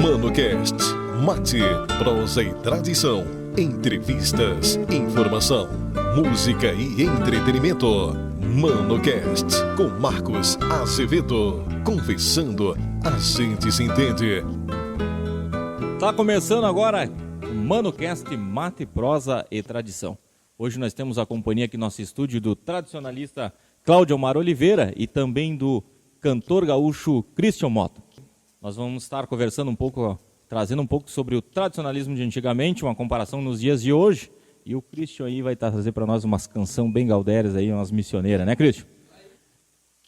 ManoCast, mate, prosa e tradição, entrevistas, informação, música e entretenimento. ManoCast, com Marcos Azevedo. Conversando, a gente se entende. Tá começando agora o ManoCast, mate, prosa e tradição. Hoje nós temos a companhia aqui no nosso estúdio do tradicionalista Cláudio Omar Oliveira e também do cantor gaúcho Christian Mota. Nós vamos estar conversando um pouco, trazendo um pouco sobre o tradicionalismo de antigamente, uma comparação nos dias de hoje. E o Christian aí vai trazer para nós umas canções bem gaudérias aí, umas missioneiras, né, Christian?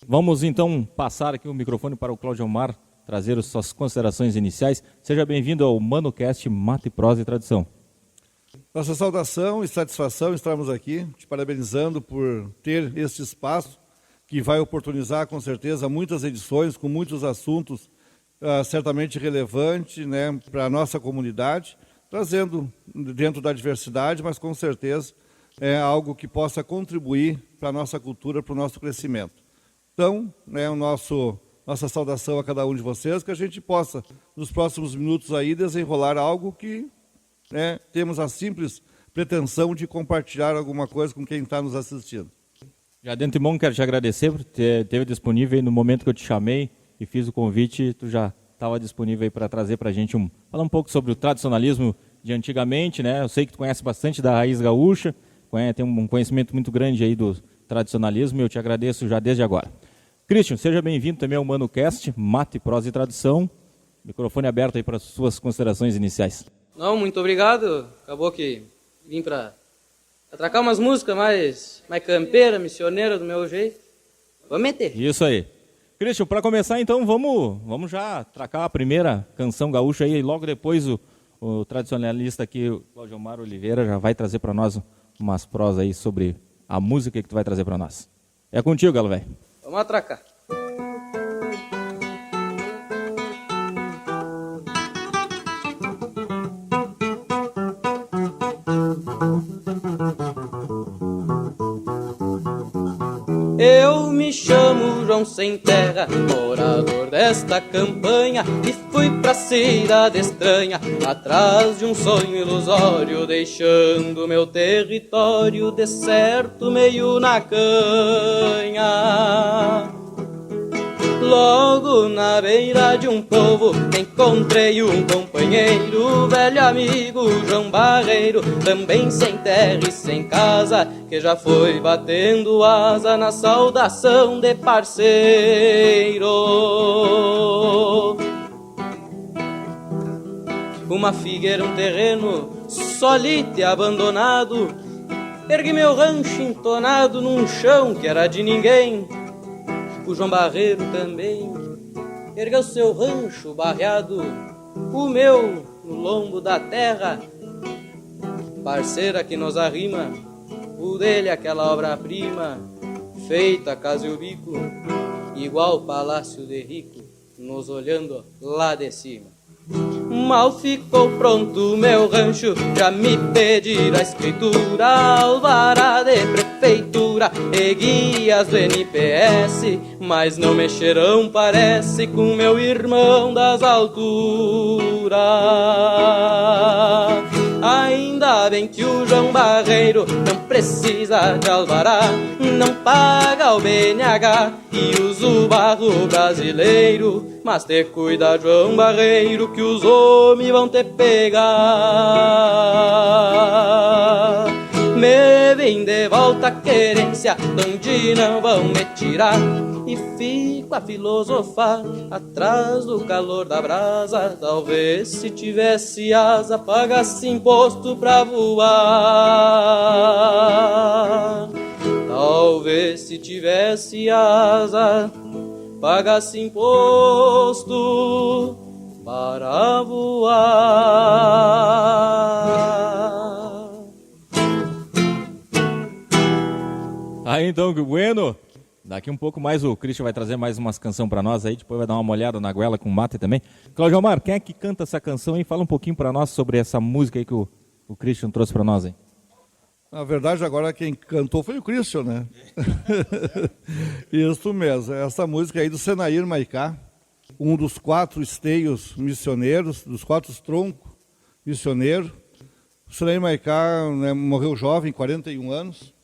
Vamos então passar aqui o microfone para o Cláudio Omar trazer as suas considerações iniciais. Seja bem-vindo ao ManoCast, mate, prosa e tradição. Nossa saudação e satisfação estarmos aqui, te parabenizando por ter este espaço que vai oportunizar com certeza muitas edições com muitos assuntos certamente relevantes, né, para a nossa comunidade, trazendo dentro da diversidade, mas com certeza é algo que possa contribuir para a nossa cultura, para o nosso crescimento. Então, né, nossa saudação a cada um de vocês, que a gente possa, nos próximos minutos aí, desenrolar algo que temos a simples pretensão de compartilhar alguma coisa com quem está nos assistindo. Já de antemão quero te agradecer por ter esteve disponível aí no momento que eu te chamei e fiz o convite, tu já estava disponível aí para trazer para a gente falar um pouco sobre o tradicionalismo de antigamente, né? Eu sei que tu conhece bastante da raiz gaúcha, tem um conhecimento muito grande aí do tradicionalismo e eu te agradeço já desde agora. Christian, seja bem-vindo também ao ManoCast, mate, prosa e tradição. Microfone aberto aí para as suas considerações iniciais. Não, muito obrigado. Acabou que vim para atracar umas músicas mais campeira, missioneira do meu jeito. Vamos meter. Isso aí. Christian, para começar então, vamos já atracar a primeira canção gaúcha aí. E logo depois o tradicionalista aqui, o Cláudio Omar Oliveira, já vai trazer para nós umas prosas aí sobre a música que tu vai trazer para nós. É contigo, galo velho. Vamos atracar. Eu me chamo João Sem Terra, morador desta campanha, e fui pra cidade estranha, atrás de um sonho ilusório, deixando meu território deserto meio na canha. Logo na beira de um povo encontrei um companheiro, velho amigo João Barreiro, também sem terra e sem casa, que já foi batendo asa na saudação de parceiro. Uma figueira, um terreno solito e abandonado, ergui meu rancho entonado num chão que era de ninguém. O João Barreiro também ergueu seu rancho barreado, o meu no lombo da terra. Parceira que nos arrima, o dele aquela obra-prima, feita a casa e o bico, igual palácio de rico, nos olhando lá de cima. Mal ficou pronto meu rancho, já me pediram a escritura, alvará de prefeitura e guias do NPS, mas não mexerão, parece, com meu irmão das alturas. Ainda bem que o João Barreiro não precisa de alvará, não paga o BNH e usa o barro brasileiro, mas te cuida, João Barreiro, que os homens vão te pegar. Me vem de volta a querência, donde não vão me tirar, e fico a filosofar atrás do calor da brasa. Talvez se tivesse asa, pagasse imposto pra voar. Talvez se tivesse asa, pagasse imposto para voar. Aí então, que bueno. Daqui um pouco mais o Christian vai trazer mais umas canções para nós aí, depois vai dar uma olhada na goela com mate também. Cláudio Omar, quem é que canta essa canção aí? Fala um pouquinho para nós sobre essa música aí que o Christian trouxe para nós aí. Na verdade, agora quem cantou foi o Christian, né? Isso mesmo, essa música aí do Senair Maicá, um dos 4 esteios missioneiros, dos 4 troncos missioneiros. O Sunaí Maicá, né, morreu jovem, 41 anos.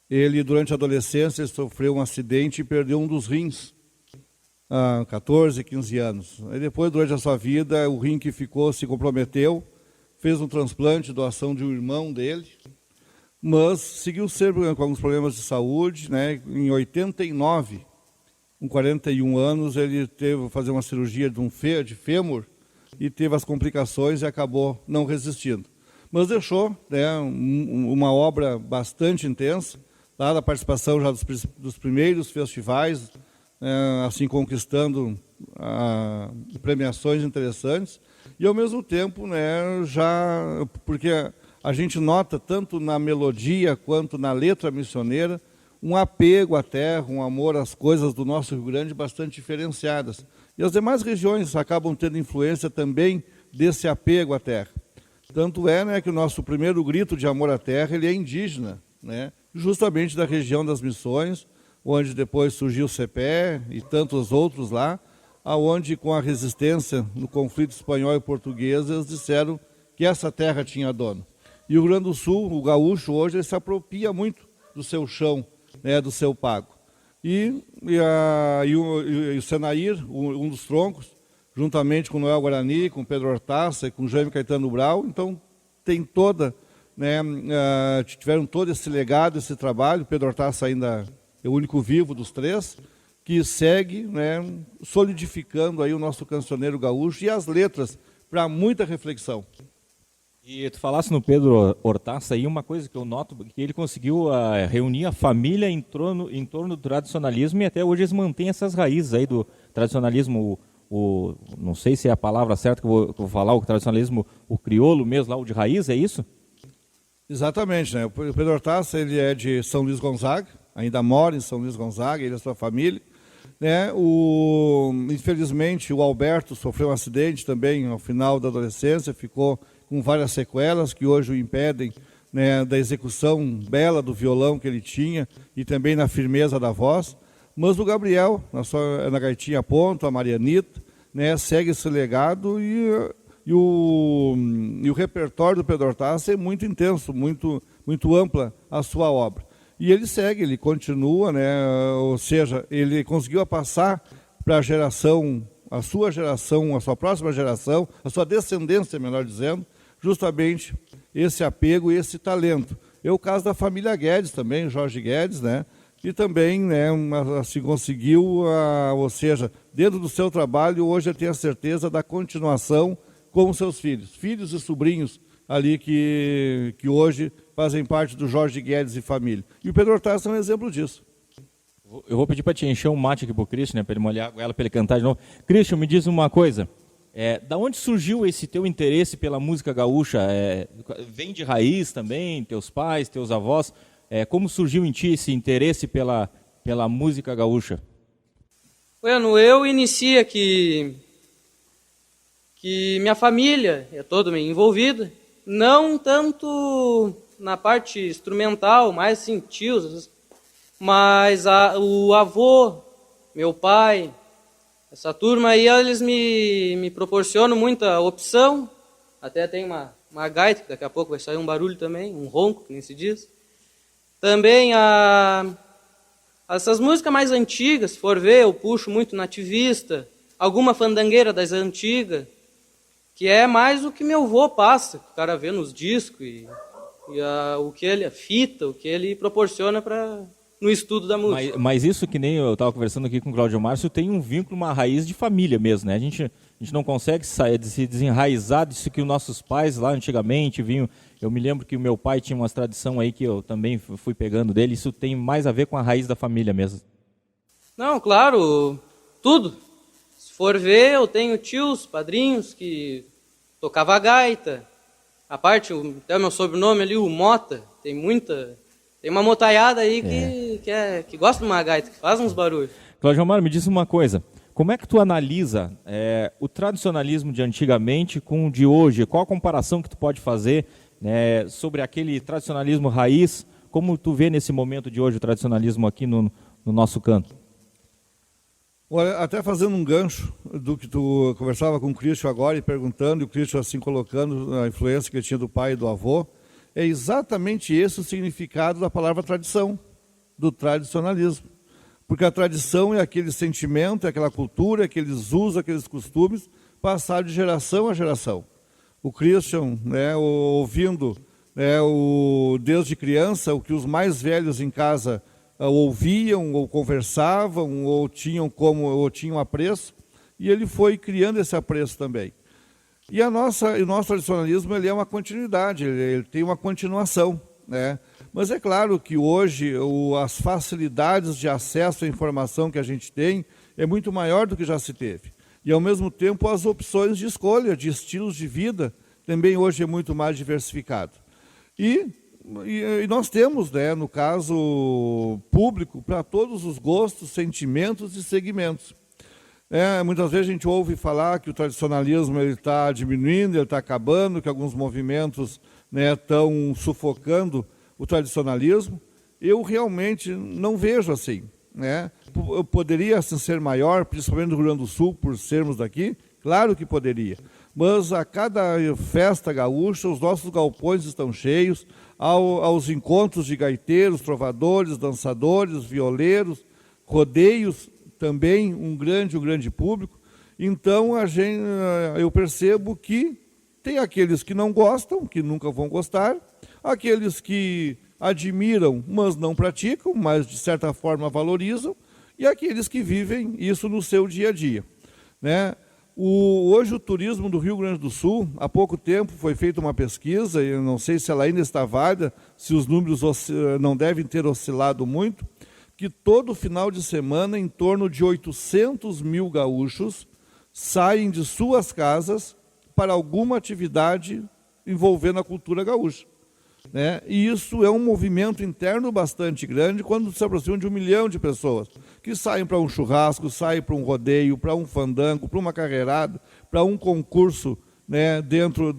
Ele, durante a adolescência, ele sofreu um acidente e perdeu um dos rins, 14, 15 anos. Aí depois, durante a sua vida, o rim que ficou se comprometeu, fez um transplante, doação de um irmão dele, mas seguiu sempre com alguns problemas de saúde, né? Em 89, com 41 anos, ele teve que fazer uma cirurgia de fêmur e teve as complicações e acabou não resistindo. Mas deixou, né, uma obra bastante intensa, lá da participação já dos primeiros festivais, assim conquistando premiações interessantes, e ao mesmo tempo, né, já porque a gente nota tanto na melodia quanto na letra missioneira um apego à terra, um amor às coisas do nosso Rio Grande bastante diferenciadas. E as demais regiões acabam tendo influência também desse apego à terra. Tanto é, né, que o nosso primeiro grito de amor à terra ele é indígena, né, justamente da região das Missões, onde depois surgiu o CEPE e tantos outros lá, aonde com a resistência no conflito espanhol e português, eles disseram que essa terra tinha dono. E o Rio Grande do Sul, o gaúcho, hoje, ele se apropria muito do seu chão, né, do seu pago. E o Senair, um dos troncos, juntamente com Noel Guarani, com Pedro Hortaça e com Jaime Caetano Brau, então tem toda, né, tiveram todo esse legado, esse trabalho. Pedro Hortaça ainda é o único vivo dos 3, que segue, né, solidificando aí o nosso cancioneiro gaúcho e as letras para muita reflexão. E tu falasse no Pedro Hortaça aí, uma coisa que eu noto, que ele conseguiu reunir a família em torno do tradicionalismo, e até hoje eles mantêm essas raízes aí do tradicionalismo, não sei se é a palavra certa que eu vou falar, o tradicionalismo, o crioulo mesmo, lá, o de raiz, é isso? Exatamente, né? O Pedro Hortaça, ele é de São Luís Gonzaga, ainda mora em São Luís Gonzaga, ele e a sua família, né? Infelizmente, o Alberto sofreu um acidente também ao final da adolescência, ficou com várias sequelas que hoje o impedem, né, da execução bela do violão que ele tinha e também na firmeza da voz. Mas o Gabriel, na gaitinha ponto, a Marianita, né, segue esse legado e o repertório do Pedro Hortaça é muito intenso, muito, muito ampla a sua obra. E ele segue, ele continua, né, ou seja, ele conseguiu passar para a geração, a sua próxima geração, a sua descendência, melhor dizendo, justamente esse apego e esse talento. É o caso da família Guedes também, Jorge Guedes, né? E também, né, assim, conseguiu, ou seja, dentro do seu trabalho, hoje eu tenho a certeza da continuação com seus filhos e sobrinhos ali que hoje fazem parte do Jorge Guedes e família. E o Pedro Hortaça é um exemplo disso. Eu vou pedir para te encher um mate aqui para o Christian, né, para ele molhar ela, para ele cantar de novo. Christian, me diz uma coisa. Da onde surgiu esse teu interesse pela música gaúcha? Vem de raiz também, teus pais, teus avós? Como surgiu em ti esse interesse pela música gaúcha? Bueno, eu inicia que minha família é toda envolvida, não tanto na parte instrumental, mais assim, tios, mas o avô, meu pai, essa turma aí, eles me proporcionam muita opção. Até tem uma gaita, que daqui a pouco vai sair um barulho também, um ronco, que nem se diz. Também essas músicas mais antigas, se for ver, eu puxo muito nativista, alguma fandangueira das antigas, que é mais o que meu avô passa, que o cara vê nos discos, o que ele, a fita, o que ele proporciona no estudo da música. Mas isso, que nem eu estava conversando aqui com o Cláudio Márcio, tem um vínculo, uma raiz de família mesmo, né? A gente não consegue se desenraizar disso que os nossos pais lá antigamente vinham. Eu me lembro que o meu pai tinha uma tradição aí que eu também fui pegando dele. Isso tem mais a ver com a raiz da família mesmo. Não, claro, tudo. Se for ver, eu tenho tios, padrinhos que tocava gaita. A parte, até o meu sobrenome ali, o Mota, tem uma motaiada aí que gosta de uma gaita, que faz uns barulhos. Cláudio Amaro, me diz uma coisa. Como é que tu analisa o tradicionalismo de antigamente com o de hoje? Qual a comparação que tu pode fazer sobre aquele tradicionalismo raiz? Como tu vê nesse momento de hoje o tradicionalismo aqui no nosso canto? Olha, até fazendo um gancho do que tu conversava com o Christian agora e perguntando, e o Christian assim colocando a influência que ele tinha do pai e do avô, é exatamente esse o significado da palavra tradição, do tradicionalismo. Porque a tradição é aquele sentimento, é aquela cultura, aqueles usos, aqueles costumes, passado de geração a geração. O Christian, né, ouvindo, né, desde criança, o que os mais velhos em casa ouviam, ou conversavam, ou tinham apreço, e ele foi criando esse apreço também. E o nosso tradicionalismo ele é uma continuidade, ele tem uma continuação, né? Mas é claro que hoje as facilidades de acesso à informação que a gente tem é muito maior do que já se teve. E, ao mesmo tempo, as opções de escolha, de estilos de vida, também hoje é muito mais diversificado. E nós temos, né, no caso público, para todos os gostos, sentimentos e segmentos. Muitas vezes a gente ouve falar que o tradicionalismo está diminuindo, ele está acabando, que alguns movimentos, né, estão sufocando o tradicionalismo. Eu realmente não vejo assim, né? Eu poderia assim, ser maior, principalmente no Rio Grande do Sul, por sermos daqui, claro que poderia. Mas a cada festa gaúcha, os nossos galpões estão cheios, aos encontros de gaiteiros, trovadores, dançadores, violeiros, rodeios, também um grande público. Então, eu percebo que tem aqueles que não gostam, que nunca vão gostar, aqueles que admiram, mas não praticam, mas de certa forma valorizam, e aqueles que vivem isso no seu dia a dia, né? Hoje o turismo do Rio Grande do Sul, há pouco tempo foi feita uma pesquisa, eu não sei se ela ainda está válida, se os números não devem ter oscilado muito, que todo final de semana, em torno de 800 mil gaúchos saem de suas casas para alguma atividade envolvendo a cultura gaúcha, né? E isso é um movimento interno bastante grande quando se aproxima de 1 milhão de pessoas que saem para um churrasco, saem para um rodeio, para um fandango, para uma carreirada, para um concurso, né, dentro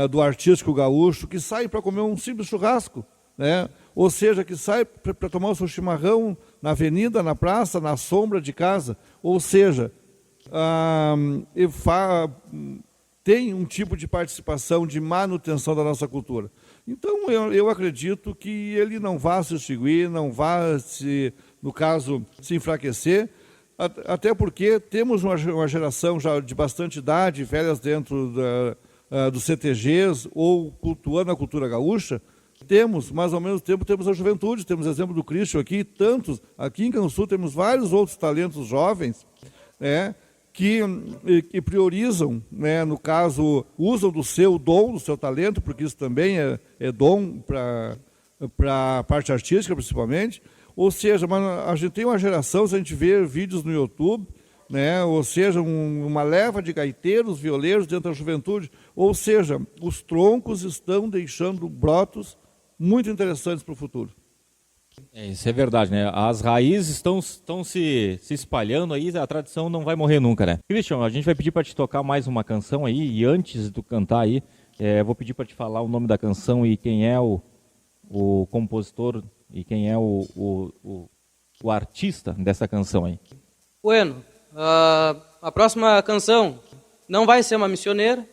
do artístico gaúcho, que saem para comer um simples churrasco, né? Ou seja, que sai para tomar o seu chimarrão na avenida, na praça, na sombra de casa. Ou seja, tem um tipo de participação, de manutenção da nossa cultura. Então, eu acredito que ele não vá se extinguir, não vá, no caso, se enfraquecer, até porque temos uma geração já de bastante idade, velhas dentro dos CTGs, ou cultuando a cultura gaúcha. Temos, mas ao mesmo tempo temos a juventude, temos exemplo do Christian aqui, tantos, aqui em Cansul temos vários outros talentos jovens, né, que priorizam, né, no caso, usam do seu dom, do seu talento, porque isso também é dom para a parte artística, principalmente. Ou seja, a gente tem uma geração, se a gente vê vídeos no YouTube, né, ou seja, uma leva de gaiteiros, violeiros dentro da juventude, ou seja, os troncos estão deixando brotos muito interessantes para o futuro. Isso é verdade, né? As raízes estão se espalhando aí, a tradição não vai morrer nunca, né? Christian, a gente vai pedir para te tocar mais uma canção aí, e antes de tu cantar aí, vou pedir para te falar o nome da canção e quem é o compositor e quem é o artista dessa canção aí. Bueno, a próxima canção não vai ser uma missioneira,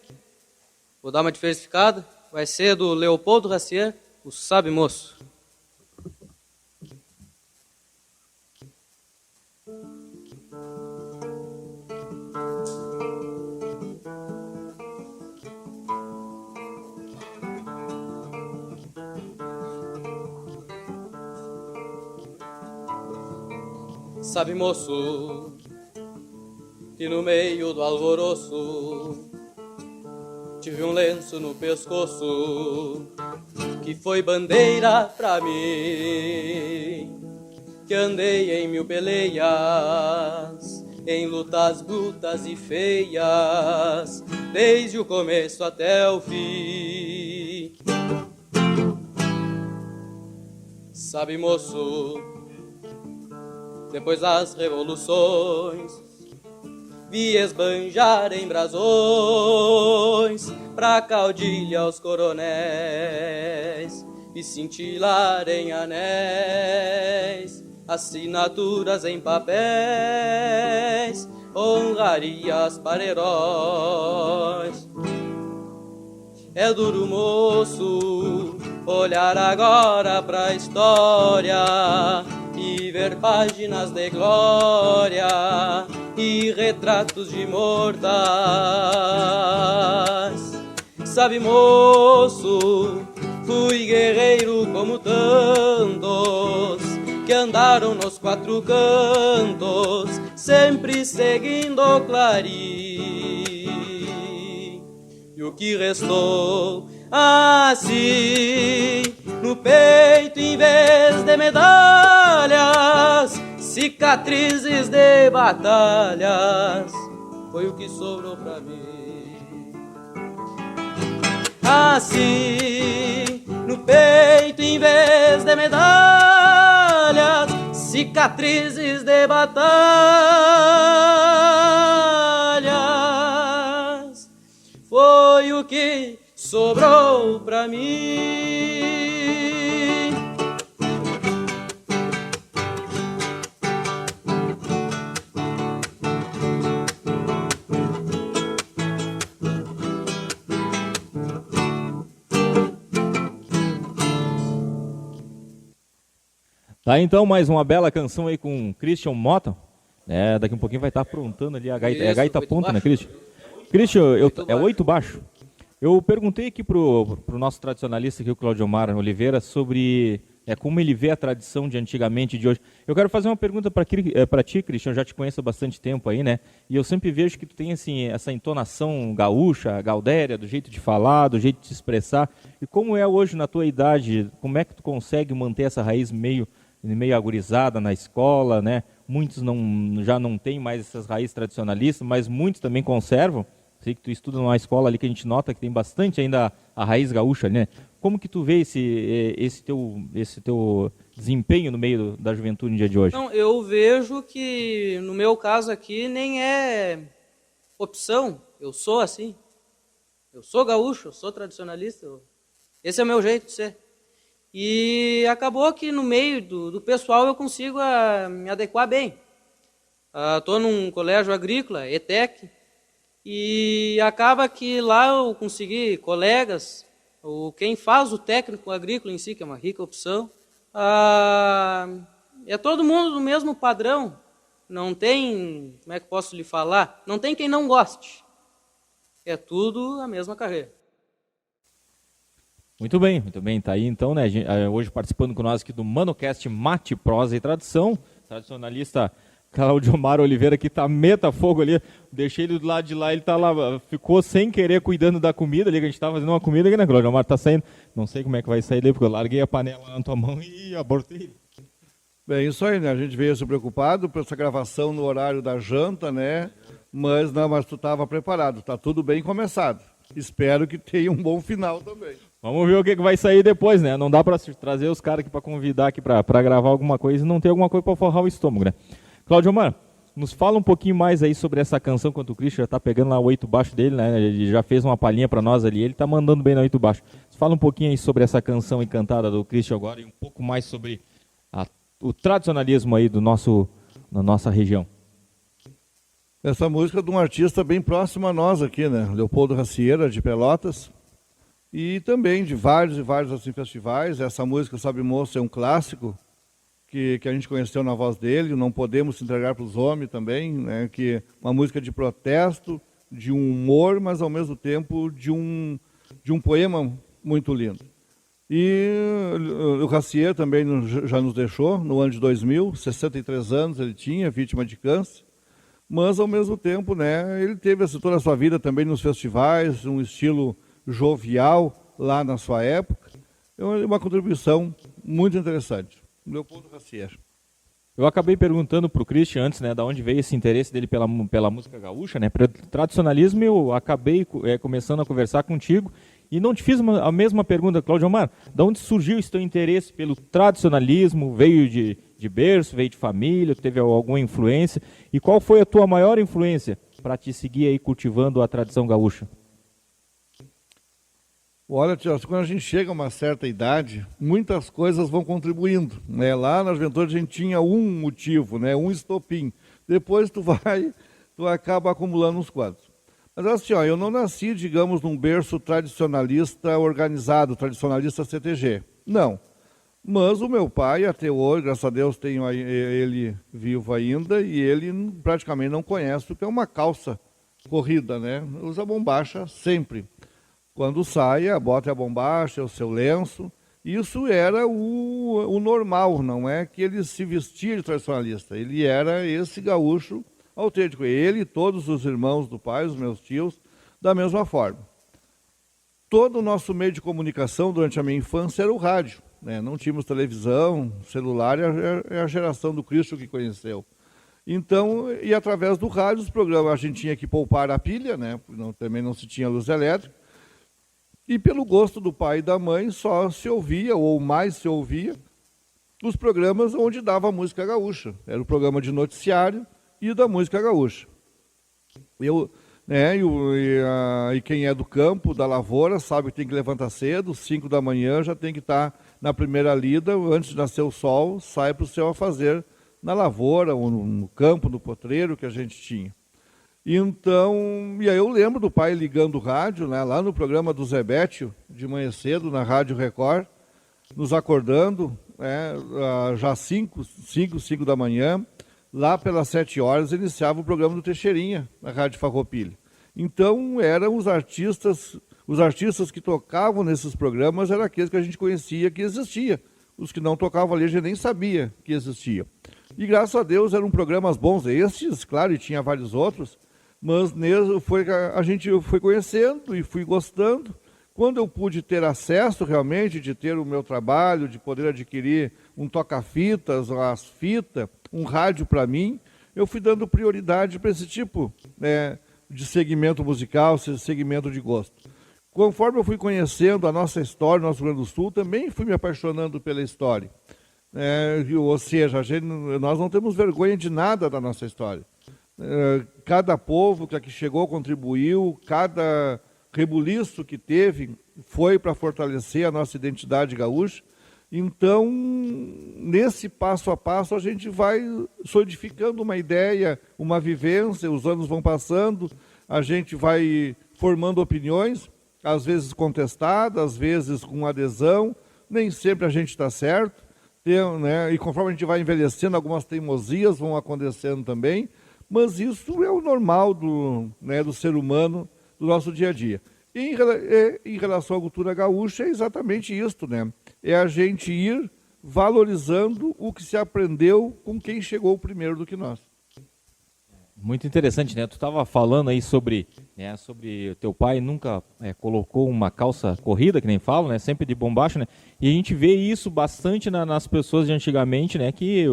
vou dar uma diversificada, vai ser do Leopoldo Racier, o Sabe Moço. Sabe, moço, que no meio do alvoroço tive um lenço no pescoço que foi bandeira pra mim, que andei em 1000 peleias, em lutas brutas e feias, desde o começo até o fim. Sabe, moço, depois das revoluções vi esbanjar em brasões pra caudilha os coronéis e cintilar em anéis assinaturas em papéis, honrarias para heróis. É duro, moço, olhar agora pra história e ver páginas de glória e retratos de mortais. Sabe, moço, fui guerreiro como tantos que andaram nos quatro cantos, sempre seguindo o clarim. E o que restou assim no peito, em vez de medalhas, cicatrizes de batalhas, foi o que sobrou pra mim. Assim no peito, em vez de medalhas, cicatrizes de batalhas, foi o que sobrou pra mim. Tá, então, mais uma bela canção aí com Christian Mota. Daqui um pouquinho vai estar aprontando ali a gaita. Isso, É a gaita ponta, baixo. né, Christian? Christian, é 8 baixo. Eu perguntei aqui pro nosso tradicionalista aqui, o Claudio Omar Oliveira, sobre como ele vê a tradição de antigamente e de hoje. Eu quero fazer uma pergunta para ti, Christian, eu já te conheço há bastante tempo aí, né? E eu sempre vejo que tu tem assim, essa entonação gaúcha, gaudéria, do jeito de falar, do jeito de se expressar. E como é hoje na tua idade, como é que tu consegue manter essa raiz meio agorizada na escola, né? Muitos já não têm mais essas raízes tradicionalistas, mas muitos também conservam. Sei que tu estuda numa escola ali que a gente nota que tem bastante ainda a raiz gaúcha, né? Como que tu vê esse teu desempenho no meio da juventude no dia de hoje? Não, eu vejo que no meu caso aqui nem é opção, eu sou assim. Eu sou gaúcho, eu sou tradicionalista, esse é o meu jeito de ser. E acabou que no meio do pessoal eu consigo me adequar bem. Estou num colégio agrícola, ETEC, e acaba que lá eu consegui colegas, quem faz o técnico agrícola em si, que é uma rica opção, é todo mundo do mesmo padrão. Não tem, como é que posso lhe falar? Não tem quem não goste. É tudo a mesma carreira. Muito bem, tá aí então, né, hoje participando com nós aqui do ManoCast Mate, Prosa e Tradição, tradicionalista Claudio Omar Oliveira, que tá meta-fogo ali, deixei ele do lado de lá, ele tá lá, ficou sem querer cuidando da comida ali, que a gente tava fazendo uma comida aqui, né, Claudio Omar, tá saindo, não sei como é que vai sair daí, porque eu larguei a panela na tua mão e abortei. Bem, isso aí, né, a gente veio se preocupado por essa gravação no horário da janta, né, mas tu estava preparado, tá tudo bem começado, espero que tenha um bom final também. Vamos ver o que vai sair depois, né? Não dá para trazer os caras aqui para convidar aqui para gravar alguma coisa e não ter alguma coisa para forrar o estômago, né? Claudio Omar, nos fala um pouquinho mais aí sobre essa canção, quando o Christian já tá pegando lá o 8 baixo dele, né? Ele já fez uma palhinha para nós ali, ele tá mandando bem no 8 baixo. Fala um pouquinho aí sobre essa canção encantada do Christian agora e um pouco mais sobre o tradicionalismo aí da nossa região. Essa música é de um artista bem próximo a nós aqui, né? Leopoldo Racieira, de Pelotas. E também de vários e vários assim, festivais. Essa música, Sabe Moço, é um clássico que a gente conheceu na voz dele. Não Podemos Entregar para os Homens também, né? Que é uma música de protesto, de um humor, mas ao mesmo tempo de um poema muito lindo. E o Racier também já nos deixou no ano de 2000, 63 anos ele tinha, vítima de câncer. Mas ao mesmo tempo, né, ele teve toda a sua vida também nos festivais, um estilo jovial lá na sua época. É uma contribuição muito interessante. Leopoldo Racier. Eu acabei perguntando para o Christian antes, né, da onde veio esse interesse dele pela música gaúcha, né, pelo tradicionalismo. Eu acabei começando a conversar contigo e não te fiz a mesma pergunta, Claudio Omar. Da onde surgiu esse teu interesse pelo tradicionalismo? Veio de berço, veio de família, teve alguma influência? E qual foi a tua maior influência para te seguir aí cultivando a tradição gaúcha? Olha, tio, quando a gente chega a uma certa idade, muitas coisas vão contribuindo, né? Lá na juventude a gente tinha um motivo, né? Um estopim. Depois tu acaba acumulando uns quadros. Mas assim, ó, eu não nasci, digamos, num berço tradicionalista organizado, tradicionalista CTG. Não. Mas o meu pai, até hoje, graças a Deus, tenho ele vivo ainda, e ele praticamente não conhece o que é uma calça corrida, né? Usa bombacha sempre. Quando sai, bota a bombacha, o seu lenço. Isso era o normal, não é que ele se vestia de tradicionalista. Ele era esse gaúcho autêntico. Ele e todos os irmãos do pai, os meus tios, da mesma forma. Todo o nosso meio de comunicação durante a minha infância era o rádio, né? Não tínhamos televisão, celular, é a geração do Cristo que conheceu. Então, e através do rádio, os programas, a gente tinha que poupar a pilha, né? Também não se tinha luz elétrica. E pelo gosto do pai e da mãe, só se ouvia, ou mais se ouvia, os programas onde dava música gaúcha. Era o programa de noticiário e da música gaúcha. E quem é do campo, da lavoura, sabe que tem que levantar cedo, 5 da manhã, já tem que estar na primeira lida, antes de nascer o sol, sai para o seu afazer na lavoura, ou no campo, no potreiro que a gente tinha. Então, e aí eu lembro do pai ligando o rádio, né, lá no programa do Zé Bétio, de manhã cedo, na Rádio Record, nos acordando, né, já 5 da manhã, lá pelas 7 horas, iniciava o programa do Teixeirinha, na Rádio Farroupilha. Então, eram os artistas que tocavam nesses programas, eram aqueles que a gente conhecia que existia. Os que não tocavam ali, a gente nem sabia que existia. E graças a Deus eram programas bons esses, claro, e tinha vários outros, mas a gente foi conhecendo e fui gostando. Quando eu pude ter acesso realmente, de ter o meu trabalho, de poder adquirir um toca-fitas, as fitas, um rádio para mim, eu fui dando prioridade para esse tipo, né, de segmento musical, segmento de gosto. Conforme eu fui conhecendo a nossa história, o nosso Rio Grande do Sul, também fui me apaixonando pela história. Ou seja, nós não temos vergonha de nada da nossa história. Cada povo que aqui chegou contribuiu, cada rebuliço que teve foi para fortalecer a nossa identidade gaúcha. Então, nesse passo a passo, a gente vai solidificando uma ideia, uma vivência, os anos vão passando, a gente vai formando opiniões, às vezes contestadas, às vezes com adesão, nem sempre a gente está certo, né? E conforme a gente vai envelhecendo, algumas teimosias vão acontecendo também, mas isso é o normal do ser humano, do nosso dia a dia. E em relação à cultura gaúcha, é exatamente isso, né? É a gente ir valorizando o que se aprendeu com quem chegou primeiro do que nós. Muito interessante, né? Tu estava falando aí sobre o teu pai nunca colocou uma calça corrida, que nem falam, né? Sempre de bombacha, né? E a gente vê isso bastante nas pessoas de antigamente, né? Que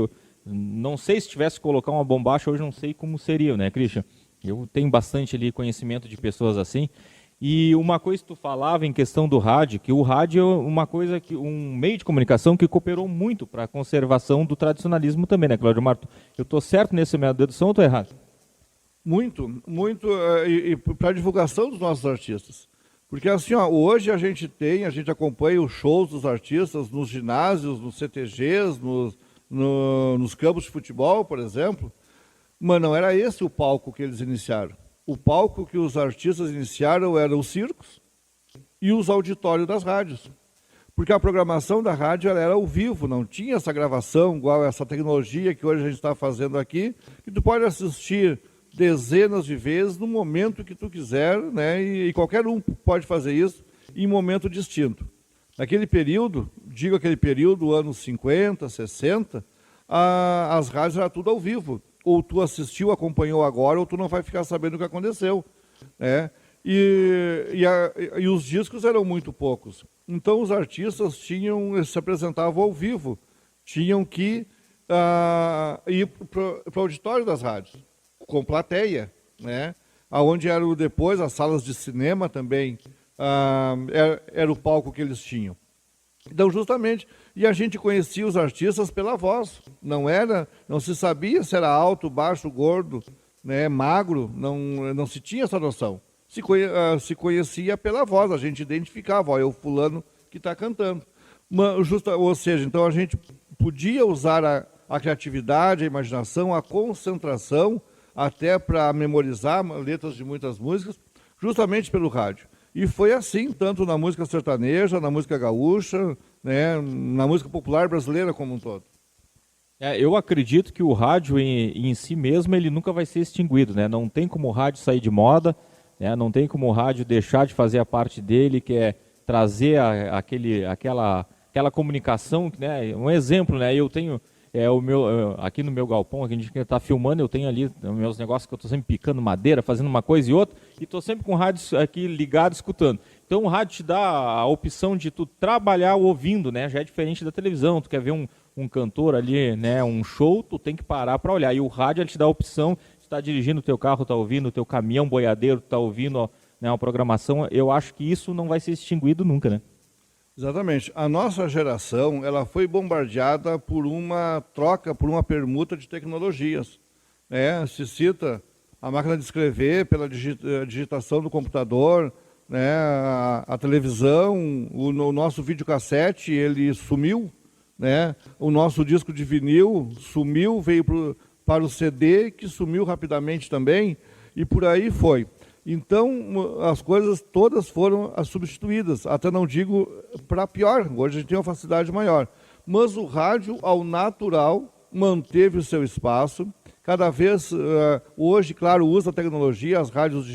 não sei se tivesse que colocar uma bombacha hoje, não sei como seria, né, Christian? Eu tenho bastante ali conhecimento de pessoas assim. E uma coisa que tu falava em questão do rádio, que o rádio é uma coisa um meio de comunicação que cooperou muito para a conservação do tradicionalismo também, né, Cláudio Marto? Eu estou certo nessa minha dedução ou estou errado? Muito, e para a divulgação dos nossos artistas. Porque assim, hoje a gente acompanha os shows dos artistas nos ginásios, nos CTGs, nos campos de futebol, por exemplo, mas não era esse o palco que eles iniciaram. O palco que os artistas iniciaram eram os circos e os auditórios das rádios. Porque a programação da rádio era ao vivo, não tinha essa gravação, igual essa tecnologia que hoje a gente está fazendo aqui, que tu pode assistir dezenas de vezes no momento que tu quiser, né? E qualquer um pode fazer isso em momento distinto. Naquele período, anos 50, 60, as rádios eram tudo ao vivo. Ou tu assistiu, acompanhou agora, ou tu não vai ficar sabendo o que aconteceu, né? E os discos eram muito poucos. Então os artistas se apresentavam ao vivo, tinham que ir para o auditório das rádios, com plateia, né? Onde eram depois as salas de cinema também, era o palco que eles tinham. Então, justamente, e a gente conhecia os artistas pela voz, não se sabia se era alto, baixo, gordo, né, magro, não se tinha essa noção. se conhecia pela voz, a gente identificava, ó, é o fulano que está cantando. Ou seja, então a gente podia usar a criatividade, a imaginação, a concentração, até para memorizar letras de muitas músicas, justamente pelo rádio. E foi assim, tanto na música sertaneja, na música gaúcha, né, na música popular brasileira como um todo. Eu acredito que o rádio em si mesmo, ele nunca vai ser extinguido, né? Não tem como o rádio sair de moda, né? Não tem como o rádio deixar de fazer a parte dele, que é trazer aquela comunicação, né? Um exemplo, né? Eu tenho aqui no meu galpão, aqui a gente está filmando, eu tenho ali meus negócios que eu estou sempre picando madeira, fazendo uma coisa e outra, e estou sempre com o rádio aqui ligado, escutando. Então o rádio te dá a opção de tu trabalhar ouvindo, né? Já é diferente da televisão, tu quer ver um cantor ali, né? Um show, tu tem que parar para olhar. E o rádio ele te dá a opção, tu está dirigindo o teu carro, está ouvindo, o teu caminhão boiadeiro, está ouvindo, ó, né, uma programação. Eu acho que isso não vai ser extinguido nunca, né? Exatamente. A nossa geração, ela foi bombardeada por uma troca, por uma permuta de tecnologias. Se cita a máquina de escrever pela digitação do computador, né, a televisão, o nosso videocassete, ele sumiu, né, o nosso disco de vinil sumiu, veio para o CD, que sumiu rapidamente também, e por aí foi. Então, as coisas todas foram substituídas, até não digo para pior, hoje a gente tem uma facilidade maior. Mas o rádio, ao natural, manteve o seu espaço, cada vez, hoje, claro, usa a tecnologia, as rádios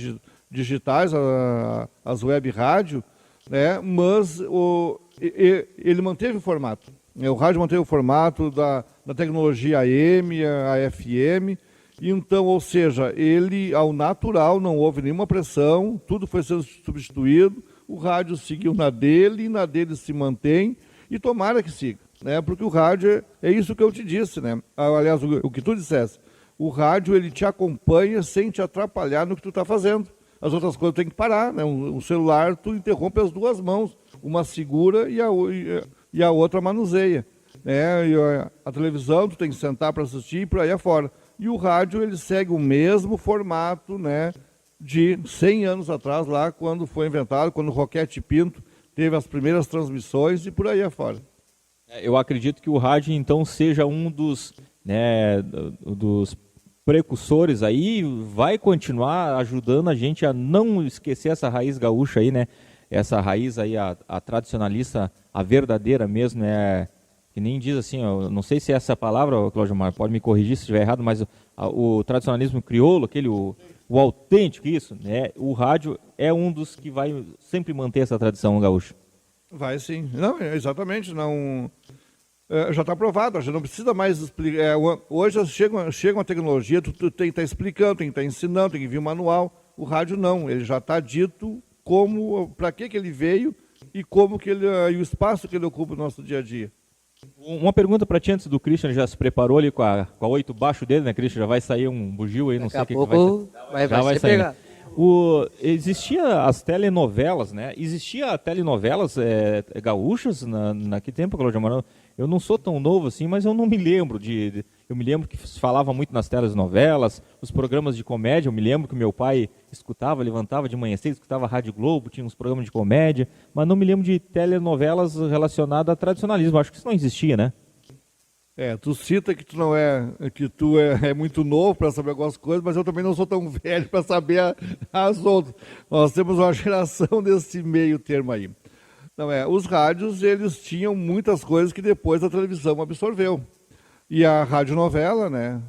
digitais, as web rádio, né, mas ele manteve o formato. O rádio manteve o formato da tecnologia AM, a FM. Então, ou seja, ele, ao natural, não houve nenhuma pressão, tudo foi sendo substituído, o rádio seguiu na dele se mantém, e tomara que siga, né? Porque o rádio é isso que eu te disse, né? Aliás, o que tu disseste, o rádio ele te acompanha sem te atrapalhar no que tu está fazendo. As outras coisas tu tem que parar, né? Um celular, tu interrompe as duas mãos, uma segura e a outra manuseia, né? E a televisão, tu tem que sentar para assistir e por aí afora. E o rádio, ele segue o mesmo formato, né, de 100 anos atrás, lá quando foi inventado, quando o Roquete Pinto teve as primeiras transmissões e por aí afora. Eu acredito que o rádio, então, seja um dos precursores aí, vai continuar ajudando a gente a não esquecer essa raiz gaúcha aí, né? Essa raiz aí, a tradicionalista, a verdadeira mesmo, né? Que nem diz assim, eu não sei se é essa a palavra, Cláudio Mar, pode me corrigir se estiver errado, mas o tradicionalismo crioulo, o autêntico, isso, né? O rádio é um dos que vai sempre manter essa tradição gaúcha. Vai sim. Não, exatamente, não. Já está provado, a gente não precisa mais explicar. Hoje chega uma tecnologia, tu tem que estar explicando, tem que estar ensinando, tem que vir um manual. O rádio não, ele já está dito para que ele veio e como que e o espaço que ele ocupa no nosso dia a dia. Uma pergunta para ti antes do Christian, já se preparou ali com a 8 baixo dele, né, Christian? Já vai sair um bugio aí, não sei o que vai ser. Vai sair. Pegar. Existia as telenovelas, né? Existia telenovelas gaúchas naquele tempo, Cláudio Amaral? Eu não sou tão novo assim, mas eu não me lembro eu me lembro que se falava muito nas telenovelas, os programas de comédia, eu me lembro que meu pai levantava de manhã cedo, escutava a Rádio Globo, tinha uns programas de comédia, mas não me lembro de telenovelas relacionadas a tradicionalismo, acho que isso não existia, né? Tu cita que tu é muito novo para saber algumas coisas, mas eu também não sou tão velho para saber as outras. Nós temos uma geração desse meio termo aí. Os rádios, eles tinham muitas coisas que depois a televisão absorveu. E a radionovela, né?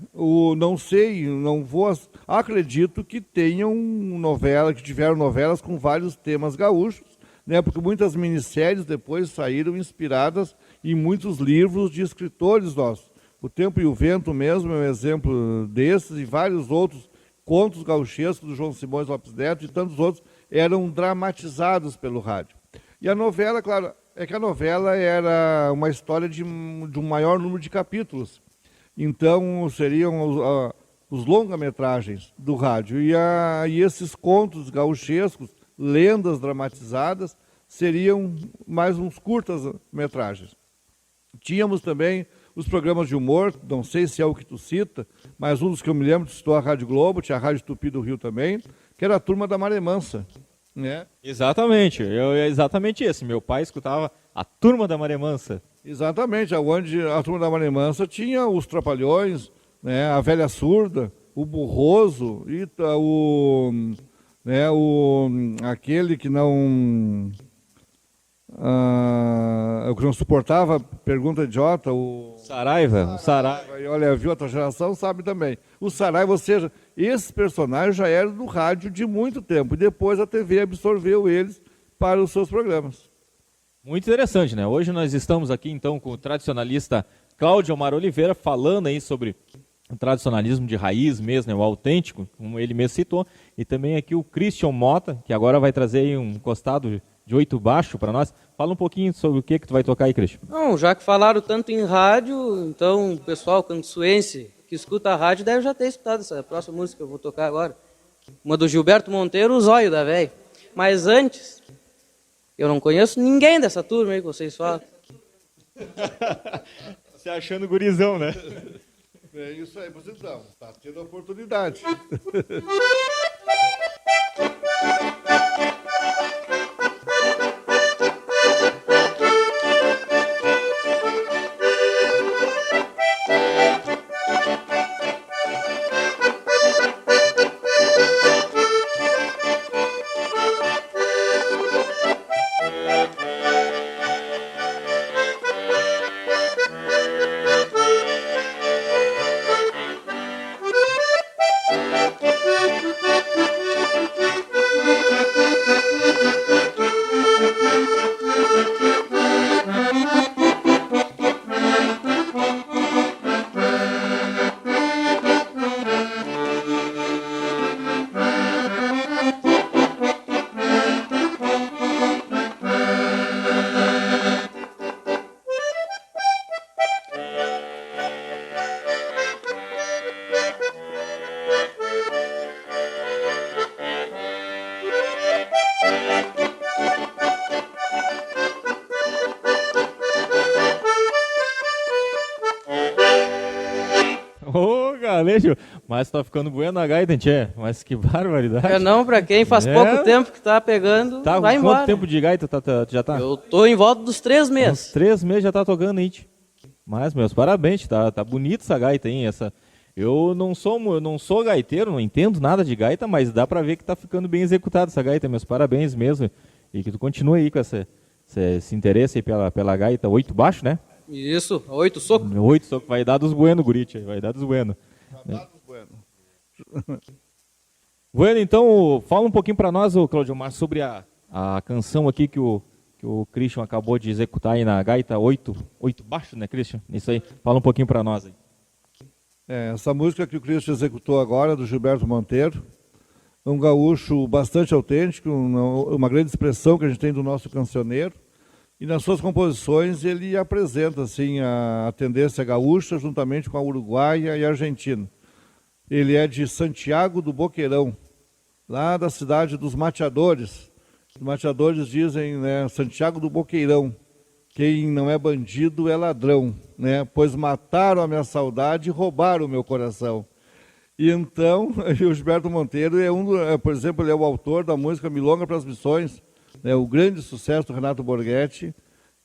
Acredito que que tiveram novelas com vários temas gaúchos, né? Porque muitas minisséries depois saíram inspiradas em muitos livros de escritores nossos. O Tempo e o Vento mesmo é um exemplo desses, e vários outros contos gauchescos do João Simões Lopes Neto e tantos outros eram dramatizados pelo rádio. E a novela, claro, é que a novela era uma história de um maior número de capítulos. Então, seriam os longa-metragens do rádio. E esses contos gauchescos, lendas dramatizadas, seriam mais uns curtas-metragens. Tínhamos também os programas de humor, não sei se é o que tu cita, mas um dos que eu me lembro, tu citou a Rádio Globo, tinha a Rádio Tupi do Rio também, que era a turma da Maré Mansa, né? Exatamente, é exatamente esse. Meu pai escutava a Turma da Maré Mansa. Exatamente, onde a turma da Maré Mansa tinha os Trapalhões, né, a Velha Surda, o Burroso, e aquele que não suportava pergunta idiota, o Saraiva, o Saraiva. E olha, viu, a tua geração sabe também. O Saraiva, ou seja, esses personagens já eram do rádio de muito tempo, e depois a TV absorveu eles para os seus programas. Muito interessante, né? Hoje nós estamos aqui, então, com o tradicionalista Cláudio Omar Oliveira, falando aí sobre o tradicionalismo de raiz mesmo, né? O autêntico, como ele mesmo citou, e também aqui o Christian Mota, que agora vai trazer aí um costado de 8 baixo para nós. Fala um pouquinho sobre o que tu vai tocar aí, Christian. Não, já que falaram tanto em rádio, então o pessoal cançoense que escuta a rádio deve já ter escutado essa próxima música que eu vou tocar agora. Uma do Gilberto Monteiro, O Zóio da Véia. Mas antes, eu não conheço ninguém dessa turma aí que vocês falam. Você achando gurizão, né? É isso aí, você então, está tendo a oportunidade. Ô, Galeixo, mas tá ficando bueno a gaita, tchê. Mas que barbaridade. É não, pra quem faz pouco tempo que tá pegando, Tá, vai embora. quanto tempo de gaita já tá? Eu tô em volta dos 3 meses. Uns 3 meses já tá tocando aí, tchê. Mas, meus parabéns, tá bonito essa gaita, hein? Eu não sou gaiteiro, não entendo nada de gaita, mas dá pra ver que tá ficando bem executada essa gaita. Meus parabéns mesmo. E que tu continue aí com esse interesse aí pela gaita 8 baixo, né? Isso, 8 socos. 8 socos, vai dar dos buenos, Gurite, vai dar dos buenos. Bueno, então, fala um pouquinho pra nós, Cláudio Omar, sobre a canção aqui que o Christian acabou de executar aí na gaita 8 baixo, né, Christian? Isso aí, fala um pouquinho pra nós aí. Essa música que o Christian executou agora, do Gilberto Monteiro, é um gaúcho bastante autêntico, uma grande expressão que a gente tem do nosso cancioneiro. E nas suas composições ele apresenta assim, a tendência gaúcha juntamente com a uruguaia e a argentina. Ele é de Santiago do Boqueirão, lá da cidade dos mateadores. Os mateadores dizem, né, Santiago do Boqueirão, quem não é bandido é ladrão, né, pois mataram a minha saudade e roubaram o meu coração. E então, o Gilberto Monteiro por exemplo, ele é o autor da música Milonga para as Missões, o grande sucesso do Renato Borghetti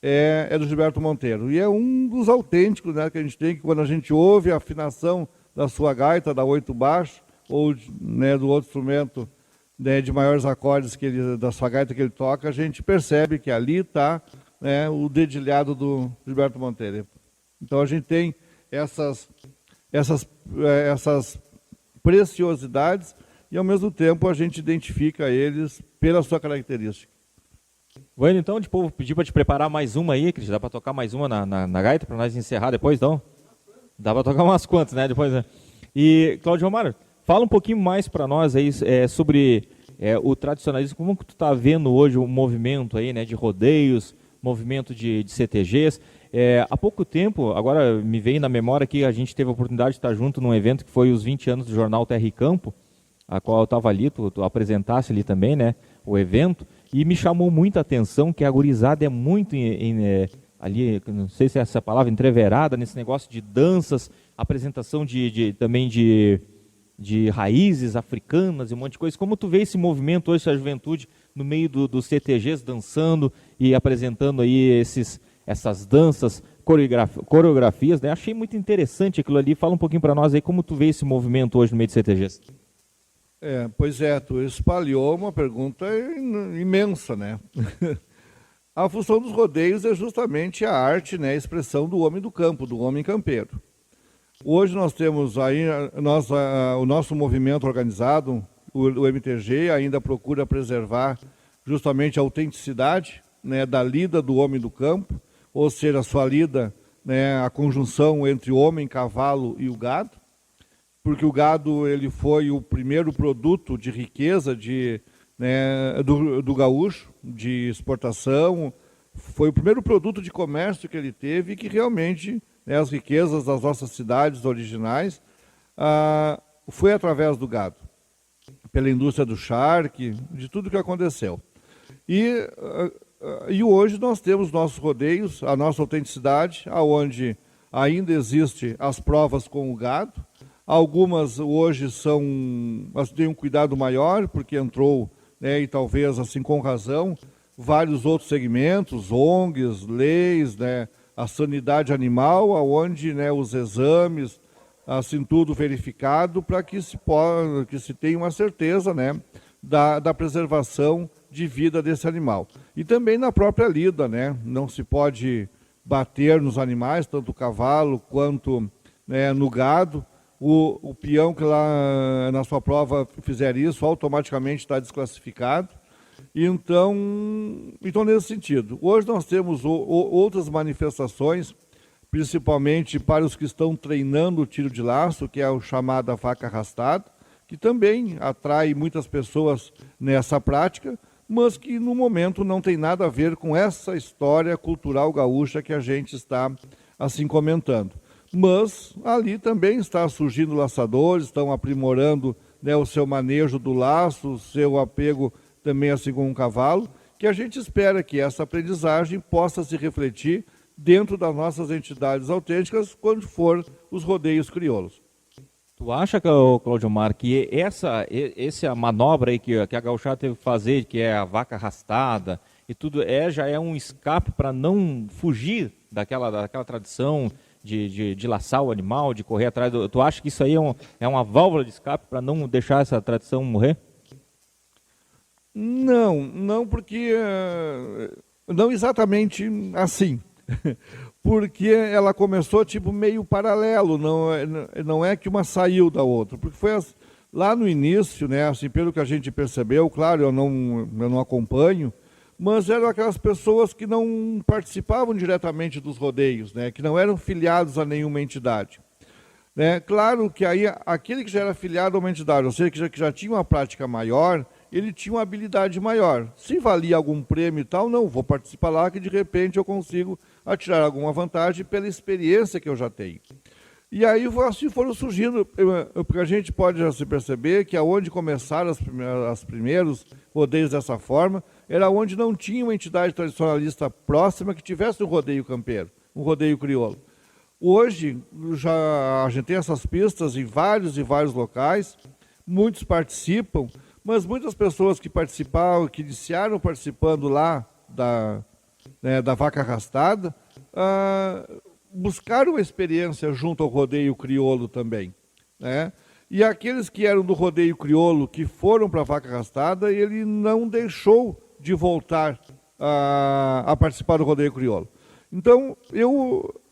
é do Gilberto Monteiro. E é um dos autênticos, né, que a gente tem, que quando a gente ouve a afinação da sua gaita, da 8 baixo, ou, né, do outro instrumento, né, de maiores acordes da sua gaita que ele toca, a gente percebe que ali está, né, o dedilhado do Gilberto Monteiro. Então a gente tem essas preciosidades e, ao mesmo tempo, a gente identifica eles pela sua característica. Bueno, então, vou pedir para te preparar mais uma aí, Cris. Dá para tocar mais uma na gaita para nós encerrar depois, então? Dá para tocar umas quantas, né? Depois, né? E, Cláudio Omar, fala um pouquinho mais para nós aí sobre o tradicionalismo. Como que tu está vendo hoje o movimento aí, né, de rodeios, movimento de CTGs? Há pouco tempo, agora me veio na memória que a gente teve a oportunidade de estar junto num evento que foi os 20 anos do jornal Terra e Campo, a qual eu estava ali, tu apresentasse ali também, né, o evento, e me chamou muita atenção que a gurizada é muito ali, não sei se é essa palavra, entreverada nesse negócio de danças, apresentação também de de raízes africanas e um monte de coisa. Como tu vê esse movimento hoje, essa juventude, no meio dos CTGs, dançando e apresentando aí essas danças, coreografias, né? Achei muito interessante aquilo ali. Fala um pouquinho para nós aí como tu vê esse movimento hoje no meio de CTGs. Pois é, tu espalhou uma pergunta imensa, né? A função dos rodeios é justamente a arte, né, a expressão do homem do campo, do homem campeiro. Hoje nós temos aí, o nosso movimento organizado, o MTG, ainda procura preservar justamente a autenticidade, né, da lida do homem do campo, ou seja, a sua lida, né, a conjunção entre o homem, cavalo e o gado, porque o gado ele foi o primeiro produto de riqueza do gaúcho, de exportação, foi o primeiro produto de comércio que ele teve e que realmente, né, as riquezas das nossas cidades originais foi através do gado, pela indústria do charque, de tudo que aconteceu. E hoje nós temos nossos rodeios, a nossa autenticidade, aonde ainda existe as provas com o gado. Algumas hoje têm um cuidado maior, porque entrou, né, e talvez assim com razão, vários outros segmentos, ONGs, leis, né, a sanidade animal, aonde, né, os exames, assim tudo verificado, para que se tenha uma certeza, né, da preservação de vida desse animal. E também na própria lida, né, não se pode bater nos animais, tanto o cavalo quanto, né, no gado. O peão que lá na sua prova fizer isso, automaticamente está desclassificado. Então, nesse sentido, hoje nós temos outras manifestações, principalmente para os que estão treinando o tiro de laço, que é o chamado vaca arrastada, que também atrai muitas pessoas nessa prática, mas que no momento não tem nada a ver com essa história cultural gaúcha que a gente está assim comentando. Mas ali também está surgindo laçadores, estão aprimorando, né, o seu manejo do laço, o seu apego também assim com um cavalo, que a gente espera que essa aprendizagem possa se refletir dentro das nossas entidades autênticas quando for os rodeios crioulos. Tu acha, Cláudio Mar, que essa manobra aí que a gauchada teve que fazer, que é a vaca arrastada e tudo, já é um escape para não fugir daquela tradição de laçar o animal, de correr atrás? Tu acha que isso aí é uma válvula de escape para não deixar essa tradição morrer? Não, porque não exatamente assim, porque ela começou tipo meio paralelo, não é que uma saiu da outra, porque foi lá no início, né, assim, pelo que a gente percebeu, claro, eu não acompanho, mas eram aquelas pessoas que não participavam diretamente dos rodeios, né, que não eram filiados a nenhuma entidade. Né? Claro que aí aquele que já era filiado a uma entidade, ou seja, que já tinha uma prática maior, ele tinha uma habilidade maior. Se valia algum prêmio e tal, não, vou participar lá que de repente eu consigo atirar alguma vantagem pela experiência que eu já tenho. E aí assim foram surgindo, porque a gente pode já se perceber que aonde começaram os primeiros rodeios dessa forma, era onde não tinha uma entidade tradicionalista próxima que tivesse um rodeio campeiro, um rodeio crioulo. Hoje, a gente tem essas pistas em vários e vários locais, muitos participam, mas muitas pessoas que participaram, que iniciaram participando lá da vaca arrastada, buscaram uma experiência junto ao rodeio crioulo também, né? E aqueles que eram do rodeio crioulo, que foram para a vaca arrastada, ele não deixou de voltar a participar do rodeio crioulo. Então,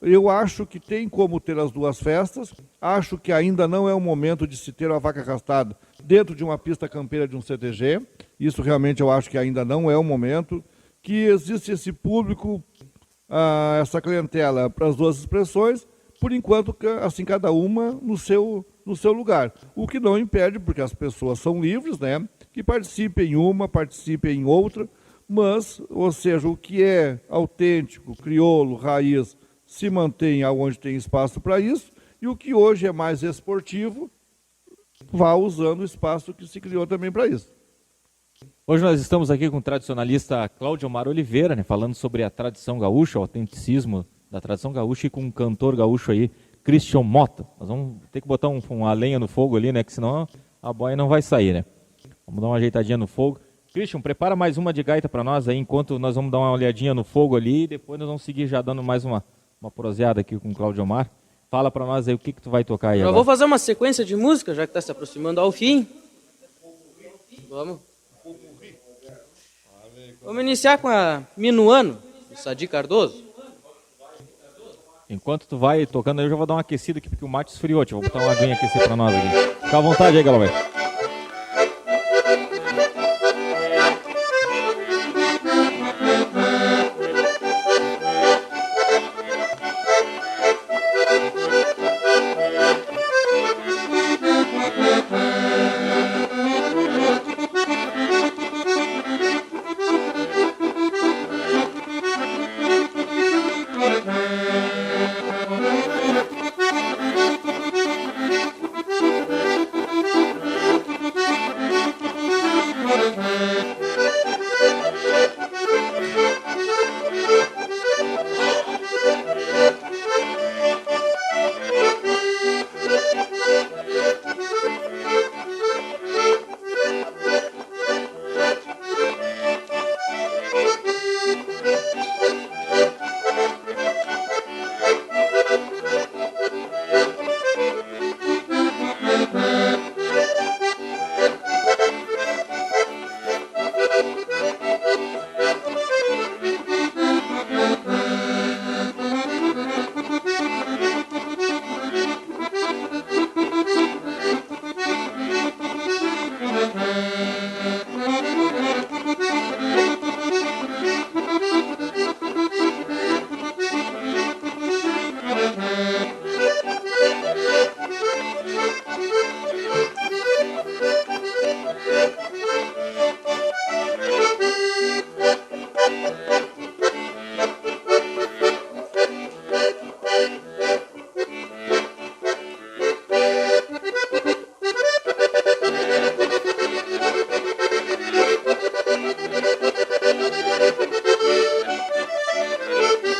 eu acho que tem como ter as duas festas, acho que ainda não é o momento de se ter a vaca arrastada dentro de uma pista campeira de um CTG, isso realmente eu acho que ainda não é o momento, que existe esse público, essa clientela para as duas expressões, por enquanto, assim, cada uma no seu lugar. O que não impede, porque as pessoas são livres, né, que participem em uma, participem em outra, mas, ou seja, o que é autêntico, crioulo, raiz, se mantém aonde tem espaço para isso, e o que hoje é mais esportivo, vá usando o espaço que se criou também para isso. Hoje nós estamos aqui com o tradicionalista Cláudio Mar Oliveira, né, falando sobre a tradição gaúcha, o autenticismo da tradição gaúcha, e com um cantor gaúcho aí, Christian Mota. Nós vamos ter que botar uma lenha no fogo ali, né? Que senão a boia não vai sair, né? Vamos dar uma ajeitadinha no fogo. Christian, prepara mais uma de gaita para nós aí, enquanto nós vamos dar uma olhadinha no fogo ali, e depois nós vamos seguir já dando mais uma proseada aqui com o Cláudio Omar. Fala para nós aí o que tu vai tocar aí agora. Eu vou fazer uma sequência de música, já que está se aproximando ao fim. Vamos. Vamos iniciar com a Minuano, do Sadi Cardoso. Enquanto tu vai tocando aí, eu já vou dar uma aquecida aqui, porque o mate esfriou. Vou botar uma aguinha aquecer para nós aqui. Fica à vontade aí, galera.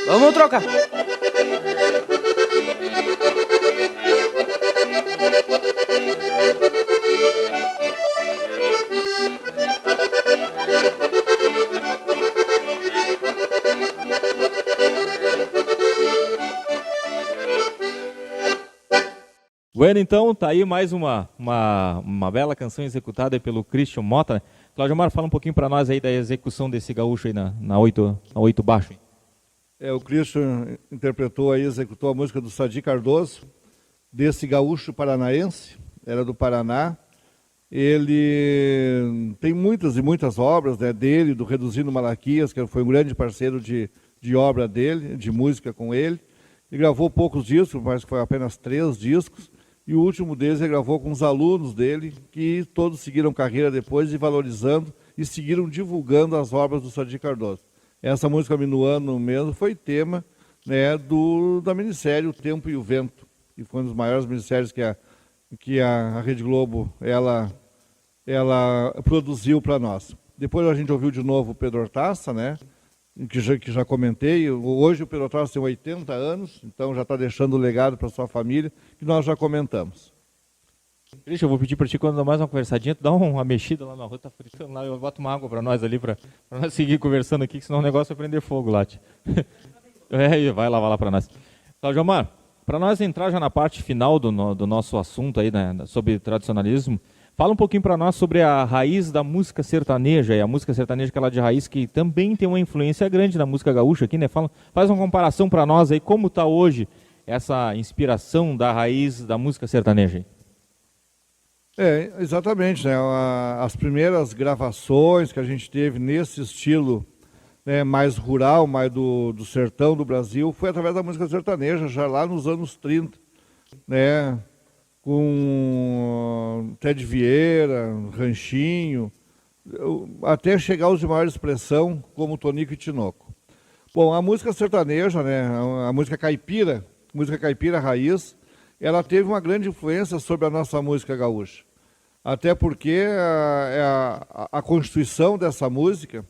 Vamos trocar. Bueno, então, tá aí mais uma bela canção executada pelo Christian Mota. Cláudio Omar, fala um pouquinho para nós aí da execução desse gaúcho aí na 8 baixo. O Christian interpretou aí, executou a música do Sadi Cardoso, desse gaúcho paranaense, era do Paraná. Ele tem muitas e muitas obras, né, dele, do Reduzindo Malaquias, que foi um grande parceiro de obra dele, de música com ele. Ele gravou poucos discos, mas foi apenas 3 discos. E o último deles ele gravou com os alunos dele, que todos seguiram carreira depois e valorizando e seguiram divulgando as obras do Sadi Cardoso. Essa música Minuano mesmo foi tema, né, da minissérie O Tempo e o Vento, que foi um dos maiores minissérios que a Rede Globo ela produziu para nós. Depois a gente ouviu de novo o Pedro Hortaça, né, que já comentei. Hoje o Pedro Hortaça tem 80 anos, então já está deixando o legado para sua família, que nós já comentamos. Christian, eu vou pedir para ti, quando dá mais uma conversadinha, tu dá uma mexida lá na rua, tá fritando lá, eu boto uma água para nós ali, para nós seguir conversando aqui, que senão o negócio vai prender fogo lá. Vai lá para nós. Cláudio Omar, para nós entrar já na parte final do nosso assunto aí, né, sobre tradicionalismo, fala um pouquinho para nós sobre a raiz da música sertaneja, e a música sertaneja aquela de raiz que também tem uma influência grande na música gaúcha aqui, né? Faz uma comparação para nós aí, como está hoje essa inspiração da raiz da música sertaneja aí. Exatamente, né? As primeiras gravações que a gente teve nesse estilo, né, mais rural, mais do sertão do Brasil, foi através da música sertaneja, já lá nos anos 30, né? Com Ted Vieira, Ranchinho, até chegar aos de maior expressão, como Tonico e Tinoco. Bom, a música sertaneja, né, a música caipira raiz, ela teve uma grande influência sobre a nossa música gaúcha. Até porque a constituição dessa música,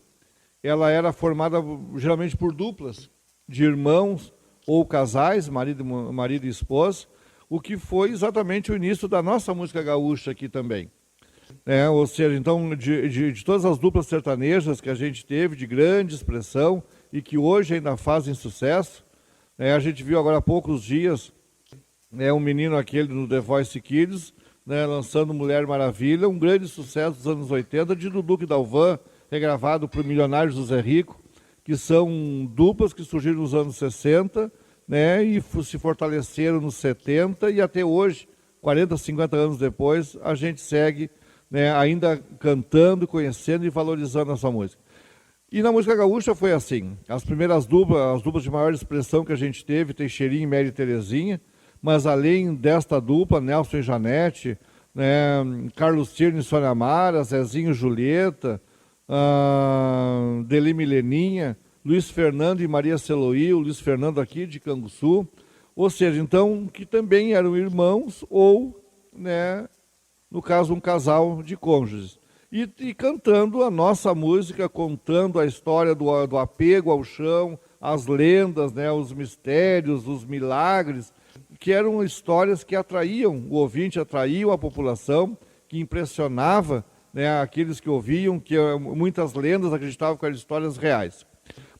ela era formada geralmente por duplas de irmãos ou casais, marido e esposa, o que foi exatamente o início da nossa música gaúcha aqui também. Ou seja, então, de todas as duplas sertanejas que a gente teve, de grande expressão, e que hoje ainda fazem sucesso, a gente viu agora há poucos dias um menino aquele no The Voice Kids, lançando Mulher Maravilha, um grande sucesso dos anos 80, de Dudu e Dalvan, regravado por Milionários do Zé Rico, que são duplas que surgiram nos anos 60, e se fortaleceram nos 70, e até hoje, 40, 50 anos depois, a gente segue ainda cantando, conhecendo e valorizando essa música. E na música gaúcha foi assim, as primeiras duplas, as duplas de maior expressão que a gente teve, Teixeirinha e Mary Terezinha, mas além desta dupla, Nelson e Janete, Carlos Tirne e Sônia Mara, Zezinho e Julieta, Deli Mileninha, Luiz Fernando e Maria Celoí, o Luiz Fernando aqui de Canguçu, ou seja, então, que também eram irmãos ou, no caso, um casal de cônjuges. E cantando a nossa música, contando a história do apego ao chão, as lendas, os mistérios, os milagres, que eram histórias que atraíam o ouvinte, atraíam a população, que impressionava aqueles que ouviam, que muitas lendas acreditavam que eram histórias reais.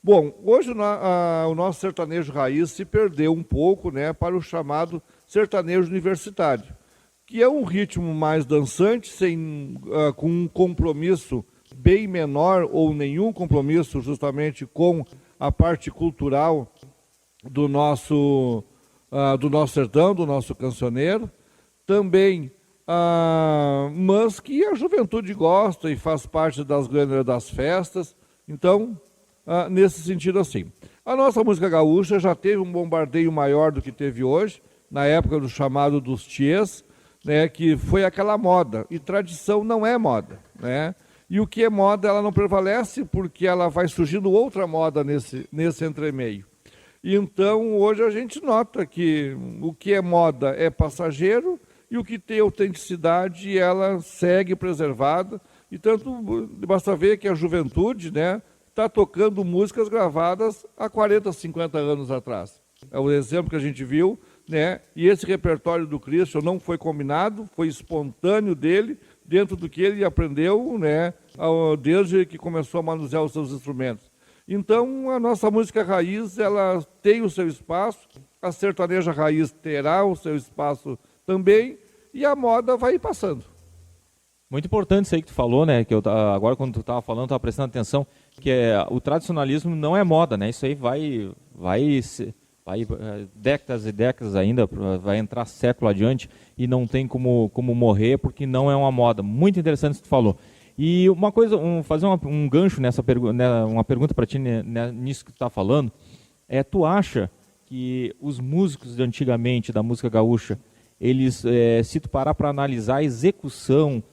Bom, hoje o nosso sertanejo raiz se perdeu um pouco para o chamado sertanejo universitário, que é um ritmo mais dançante, com um compromisso bem menor ou nenhum compromisso justamente com a parte cultural do nosso sertão, do nosso cancioneiro, também, mas que a juventude gosta e faz parte das festas, então, nesse sentido assim. A nossa música gaúcha já teve um bombardeio maior do que teve hoje, na época do chamado dos tiês, que foi aquela moda, e tradição não é moda, e o que é moda ela não prevalece porque ela vai surgindo outra moda nesse entremeio. Então hoje a gente nota que o que é moda é passageiro e o que tem autenticidade ela segue preservada, e tanto basta ver que a juventude está tocando músicas gravadas há 40, 50 anos atrás. É o exemplo que a gente viu, e esse repertório do Christian não foi combinado, foi espontâneo dele, dentro do que ele aprendeu, desde que começou a manusear os seus instrumentos. Então, a nossa música raiz, ela tem o seu espaço, a sertaneja raiz terá o seu espaço também, e a moda vai passando. Muito importante isso aí que tu falou, que agora quando tu estava falando, eu estava prestando atenção, que o tradicionalismo não é moda, isso aí vai décadas e décadas ainda, vai entrar século adiante e não tem como morrer porque não é uma moda. Muito interessante isso que tu falou. E uma coisa, fazer um gancho nessa uma pergunta para ti nisso que tu está falando, tu acha que os músicos de antigamente da música gaúcha, eles, se tu parar para analisar a execução,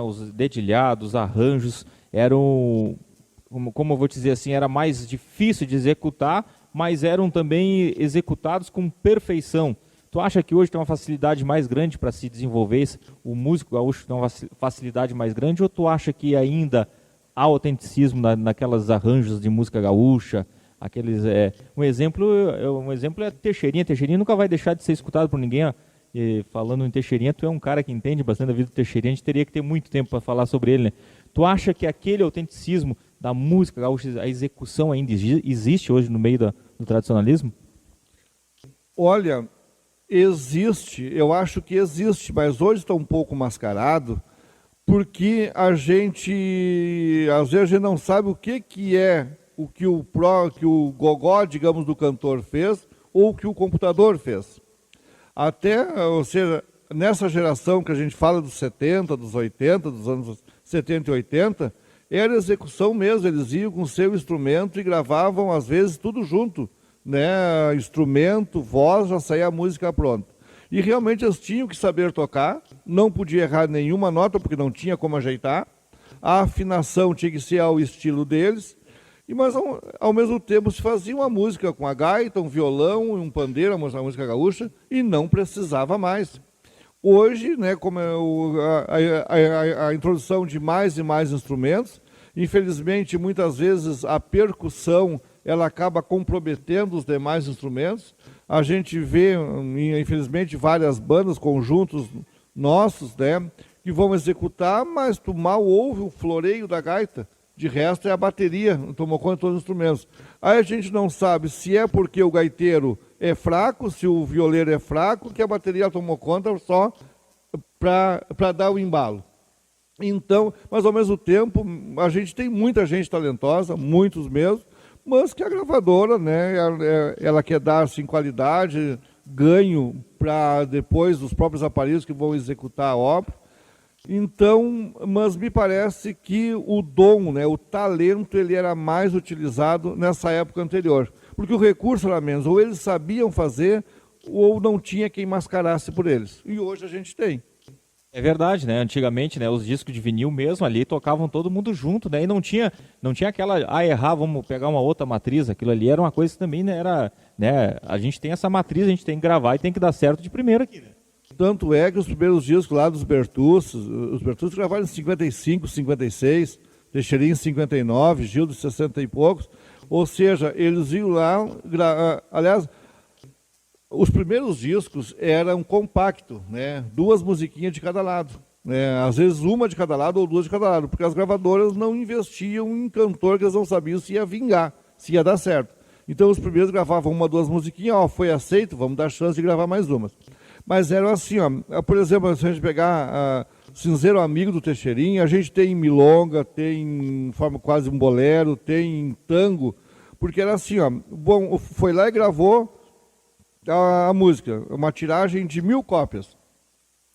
os dedilhados, os arranjos, eram, como eu vou te dizer assim, era mais difícil de executar, mas eram também executados com perfeição. Tu acha que hoje tem uma facilidade mais grande para se desenvolver o músico gaúcho tem uma facilidade mais grande, ou tu acha que ainda há autenticismo naquelas arranjos de música gaúcha? Um exemplo é Teixeirinha. Teixeirinha nunca vai deixar de ser escutado por ninguém. Falando em Teixeirinha, tu é um cara que entende bastante da vida do Teixeirinha, a gente teria que ter muito tempo para falar sobre ele. Tu acha que aquele autenticismo da música gaúcha, a execução ainda existe hoje no meio do tradicionalismo? Olha, existe, eu acho que existe, mas hoje está um pouco mascarado, porque a gente, às vezes, a gente não sabe o que é o que o gogó, digamos, do cantor fez, ou o que o computador fez. Ou seja, nessa geração que a gente fala dos 70, dos 80, dos anos 70 e 80, era execução mesmo, eles iam com o seu instrumento e gravavam, às vezes, tudo junto, instrumento, voz, já saía a música pronta. E realmente eles tinham que saber tocar, não podia errar nenhuma nota, porque não tinha como ajeitar, a afinação tinha que ser ao estilo deles, mas ao mesmo tempo se fazia uma música com a gaita, um violão, um pandeiro, a música gaúcha, e não precisava mais. Hoje, como a introdução de mais e mais instrumentos, infelizmente, muitas vezes a percussão ela acaba comprometendo os demais instrumentos. A gente vê, infelizmente, várias bandas, conjuntos nossos, né, que vão executar, mas tu mal ouve o floreio da gaita. De resto, é a bateria, tomou conta de todos os instrumentos. Aí a gente não sabe se é porque o gaiteiro é fraco, se o violeiro é fraco, que a bateria tomou conta só para dar o embalo. Então, mas ao mesmo tempo, a gente tem muita gente talentosa, muitos mesmo, mas que a gravadora, né, ela quer dar assim, qualidade, ganho para depois os próprios aparelhos que vão executar a obra. Então, mas me parece que o dom, né, o talento, ele era mais utilizado nessa época anterior. Porque o recurso era menos, ou eles sabiam fazer, ou não tinha quem mascarasse por eles. E hoje a gente tem. É verdade, né? Antigamente, né, os discos de vinil mesmo ali tocavam todo mundo junto, né? E não tinha aquela, errar, vamos pegar uma outra matriz. Aquilo ali era uma coisa que também, né, era, né, a gente tem essa matriz, a gente tem que gravar e tem que dar certo de primeira aqui, né? Tanto é que os primeiros discos lá dos Bertucci, os Bertucci gravaram em 55, 56, Teixeirinha em 59, Gildo em 60 e poucos. Ou seja, eles iam lá, aliás, os primeiros discos eram compacto, né? 2 musiquinhas de cada lado. Né? Às vezes uma de cada lado ou 2 de cada lado, porque as gravadoras não investiam em cantor que eles não sabiam se ia vingar, se ia dar certo. Então os primeiros gravavam 1, 2 musiquinhas, ó, foi aceito, vamos dar chance de gravar mais umas. Mas eram assim, ó, por exemplo, se a gente pegar Cinzeiro Amigo do Teixeirinha, a gente tem milonga, tem forma quase um bolero, tem tango, porque era assim, ó, bom, foi lá e gravou a música, uma tiragem de 1000 cópias.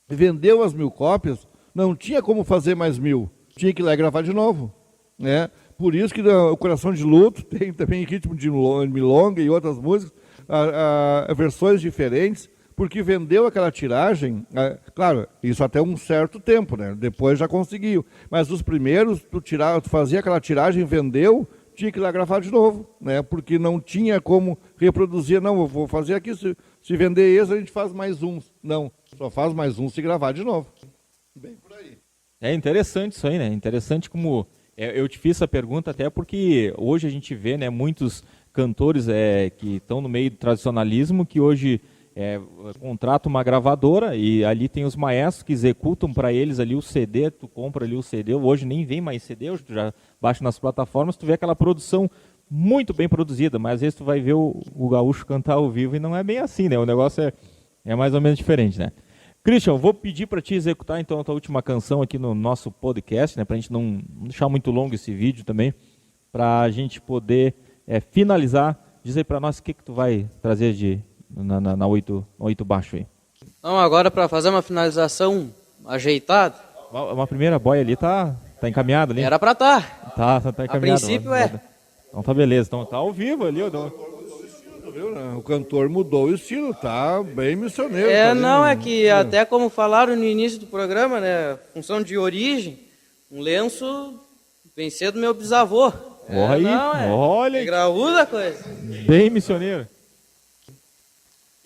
Vendeu as 1000 cópias, não tinha como fazer mais 1000, tinha que ir lá e gravar de novo, né? Por isso que o Coração de Luto tem também ritmo de milonga e outras músicas, versões diferentes, porque vendeu aquela tiragem, claro, isso até um certo tempo, né? Depois já conseguiu. Mas os primeiros, tu fazia aquela tiragem, vendeu, tinha que ir lá gravar de novo, né? Porque não tinha como reproduzir, não, eu vou fazer aqui, se vender esse, a gente faz mais uns. Não, só faz mais um se gravar de novo. Bem por aí. É interessante isso aí, né? Interessante como... eu te fiz essa pergunta até porque hoje a gente vê, né, muitos cantores que estão no meio do tradicionalismo, que hoje... contrata uma gravadora e ali tem os maestros que executam para eles ali o CD, tu compra ali o CD, hoje nem vem mais CD, hoje tu já baixa nas plataformas, tu vê aquela produção muito bem produzida, mas às vezes tu vai ver o gaúcho cantar ao vivo e não é bem assim, né? O negócio é mais ou menos diferente, né? Christian, vou pedir para te executar então a tua última canção aqui no nosso podcast, né? Para a gente não deixar muito longo esse vídeo também, para a gente poder finalizar. Diz aí para nós o que tu vai trazer na 8 baixo aí. Então agora para fazer uma finalização ajeitada. Uma primeira boia ali tá encaminhada ali. Era para estar. Tá encaminhada. A princípio Então tá beleza, então tá ao vivo ali. O cantor mudou o estilo, tá bem missioneiro. É que até como falaram no início do programa, né, função de origem, um lenço vem ser do meu bisavô. Olha aí. É graúda a coisa. Bem missioneiro.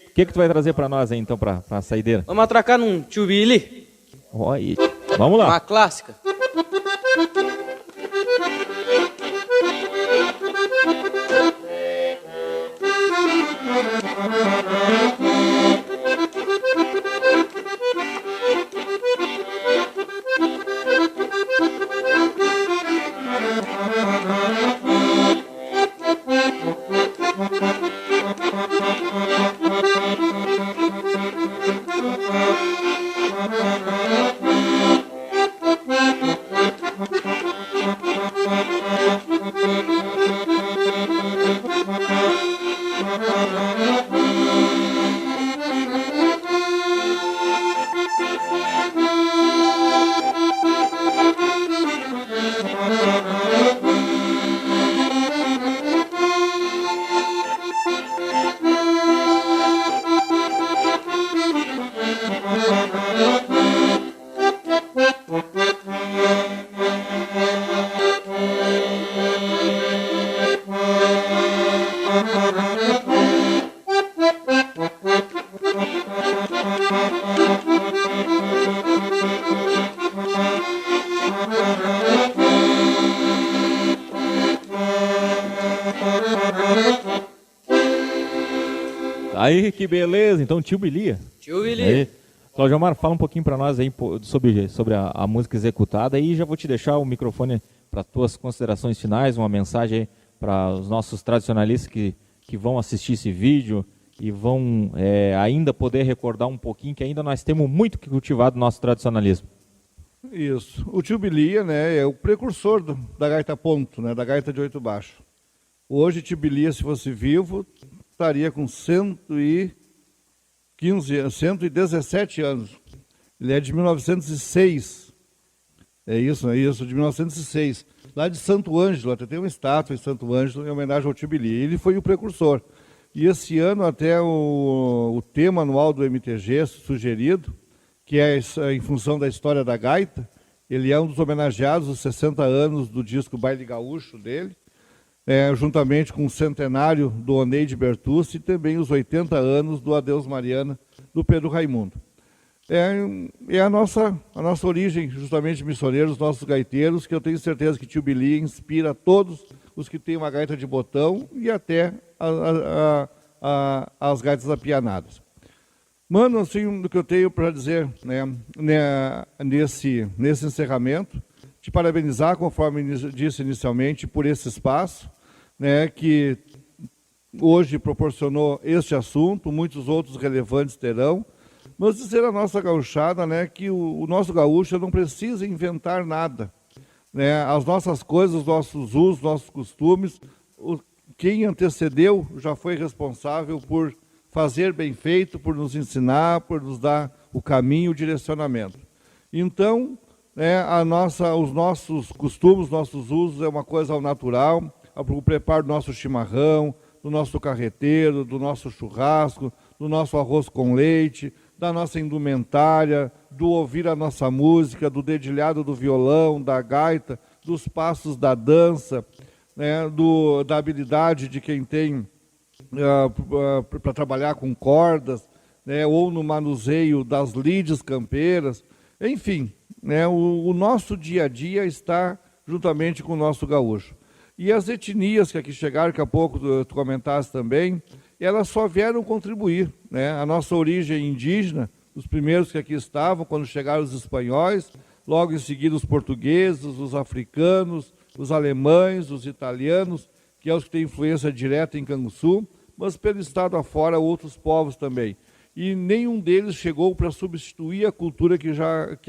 O que tu vai trazer para nós aí, então, para a saideira? Vamos atracar num Tio Billy. Vamos lá. Uma clássica. Aí, que beleza. Então, Tio Bilia. Tio Bilia. Cláudio Omar, fala um pouquinho para nós aí sobre a música executada e já vou te deixar o microfone para tuas considerações finais, uma mensagem aí para os nossos tradicionalistas que vão assistir esse vídeo e vão ainda poder recordar um pouquinho que ainda nós temos muito que cultivar do nosso tradicionalismo. Isso. O Tio Bilia, né, é o precursor da gaita ponto, né, da gaita de 8 baixo. Hoje, Tio Bilia, se fosse vivo, estaria com 117 anos. Ele é de 1906. É isso, de 1906. Lá de Santo Ângelo, até tem uma estátua em Santo Ângelo em homenagem ao Tio Bilia. Ele foi o precursor. E esse ano até o tema anual do MTG sugerido, que é em função da história da gaita, ele é um dos homenageados, os 60 anos do disco Baile Gaúcho dele, juntamente com o centenário do Oneide Bertucci e também os 80 anos do Adeus Mariana, do Pedro Raimundo. É a nossa origem, justamente missioneiros, os nossos gaiteiros, que eu tenho certeza que Tio Bilia inspira todos os que têm uma gaita de botão e até as gaitas apianadas. Mano, assim, do que eu tenho para dizer, nesse encerramento, te parabenizar, conforme disse inicialmente, por esse espaço, que hoje proporcionou este assunto, muitos outros relevantes terão, mas dizer a nossa gauchada, que o nosso gaúcho não precisa inventar nada. As nossas coisas, os nossos usos, nossos costumes, quem antecedeu já foi responsável por fazer bem feito, por nos ensinar, por nos dar o caminho, o direcionamento. Então, os nossos costumes, nossos usos é uma coisa ao natural, o preparo do nosso chimarrão, do nosso carreteiro, do nosso churrasco, do nosso arroz com leite, da nossa indumentária, do ouvir a nossa música, do dedilhado do violão, da gaita, dos passos da dança, da habilidade de quem tem para trabalhar com cordas, ou no manuseio das lides campeiras, enfim, o nosso dia a dia está juntamente com o nosso gaúcho. E as etnias que aqui chegaram, que há pouco tu comentaste também, elas só vieram contribuir. A nossa origem indígena, os primeiros que aqui estavam, quando chegaram os espanhóis, logo em seguida os portugueses, os africanos, os alemães, os italianos, que é os que têm influência direta em Canguçu, mas pelo estado afora outros povos também. E nenhum deles chegou para substituir a cultura que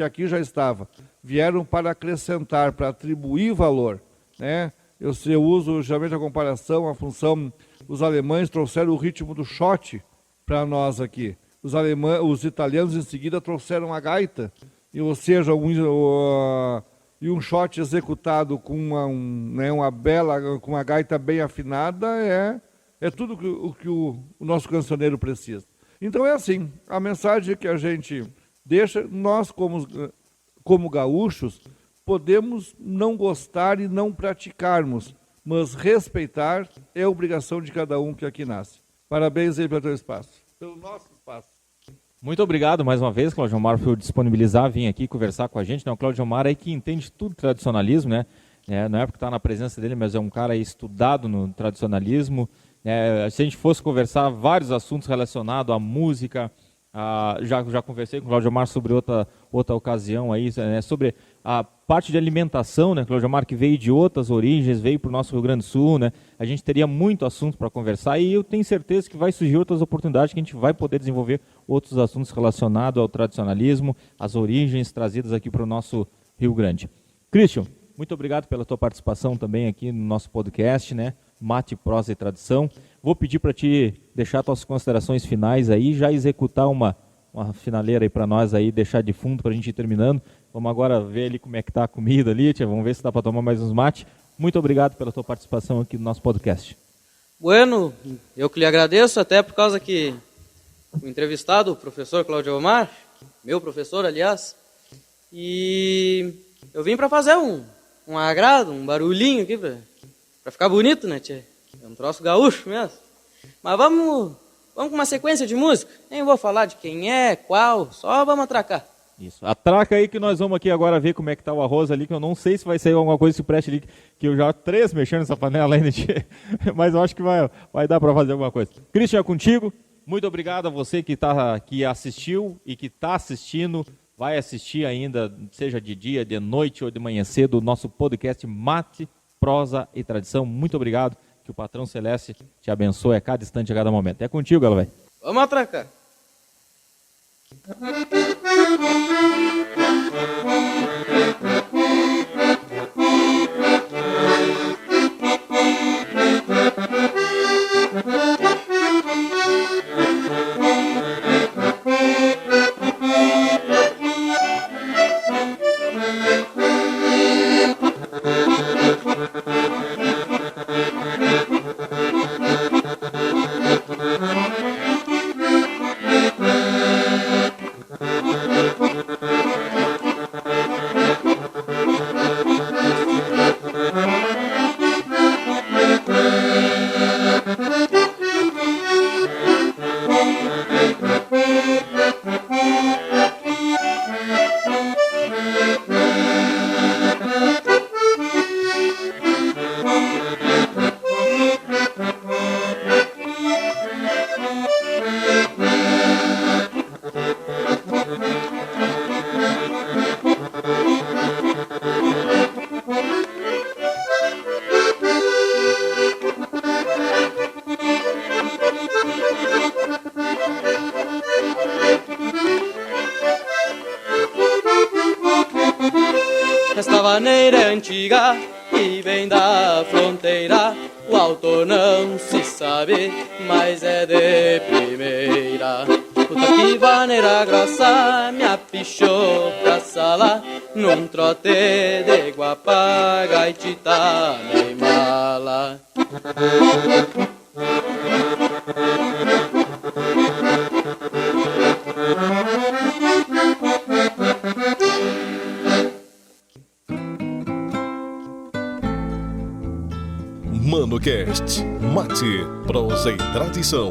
aqui já estava. Vieram para acrescentar, para atribuir valor. Eu uso geralmente a comparação, a função, os alemães trouxeram o ritmo do shot para nós aqui. Os italianos em seguida trouxeram a gaita, ou seja, um shot executado com com uma gaita bem afinada é tudo o que o nosso cancioneiro precisa. Então é assim, a mensagem que a gente deixa, nós como gaúchos, podemos não gostar e não praticarmos, mas respeitar é obrigação de cada um que aqui nasce. Parabéns aí pelo teu espaço, pelo nosso espaço. Muito obrigado mais uma vez, Cláudio Omar, por disponibilizar, vir aqui conversar com a gente. O Cláudio Omar aí que entende tudo tradicionalismo, não é porque está na presença dele, mas é um cara estudado no tradicionalismo. Se a gente fosse conversar vários assuntos relacionados à música, já conversei com o Cláudio Omar sobre outra ocasião aí, sobre a parte de alimentação, Cláudio Omar, que veio de outras origens, veio para o nosso Rio Grande do Sul, a gente teria muito assunto para conversar e eu tenho certeza que vai surgir outras oportunidades que a gente vai poder desenvolver outros assuntos relacionados ao tradicionalismo, às origens trazidas aqui para o nosso Rio Grande. Christian, muito obrigado pela tua participação também aqui no nosso podcast, Mate, Prosa e Tradição. Vou pedir para ti deixar tuas considerações finais aí, já executar uma finaleira aí para nós aí, deixar de fundo para a gente ir terminando. Vamos agora ver ali como é que está a comida ali, tia. Vamos ver se dá para tomar mais uns mate. Muito obrigado pela tua participação aqui no nosso podcast. Bueno, eu que lhe agradeço, até por causa que o entrevistado, o professor Cláudio Omar, meu professor, aliás, e eu vim para fazer um agrado, um barulhinho aqui, para ficar bonito, tia? É um troço gaúcho mesmo. Mas vamos com uma sequência de música. Nem vou falar de quem é, qual, só vamos atracar. Isso. Atraca aí que nós vamos aqui agora ver como é que tá o arroz ali, que eu não sei se vai sair alguma coisa que se preste ali, que eu já 3 mexendo nessa panela ainda, mas eu acho que vai dar para fazer alguma coisa. Christian, é contigo. Muito obrigado a você que assistiu e que está assistindo, vai assistir ainda, seja de dia, de noite ou de manhã cedo, o nosso podcast Mate, Prosa e Tradição. Muito obrigado, que o Patrão Celeste te abençoe a cada instante, a cada momento. É contigo, Galo Velho. Vamos atracar. Esta vaneira é antiga e vem da fronteira. O autor não se sabe, mas é de primeira. Puta que vaneira grossa me apichou pra sala, num trote de guapá, gaitita nem mala. ManoCast, Mate, Prosa e Tradição.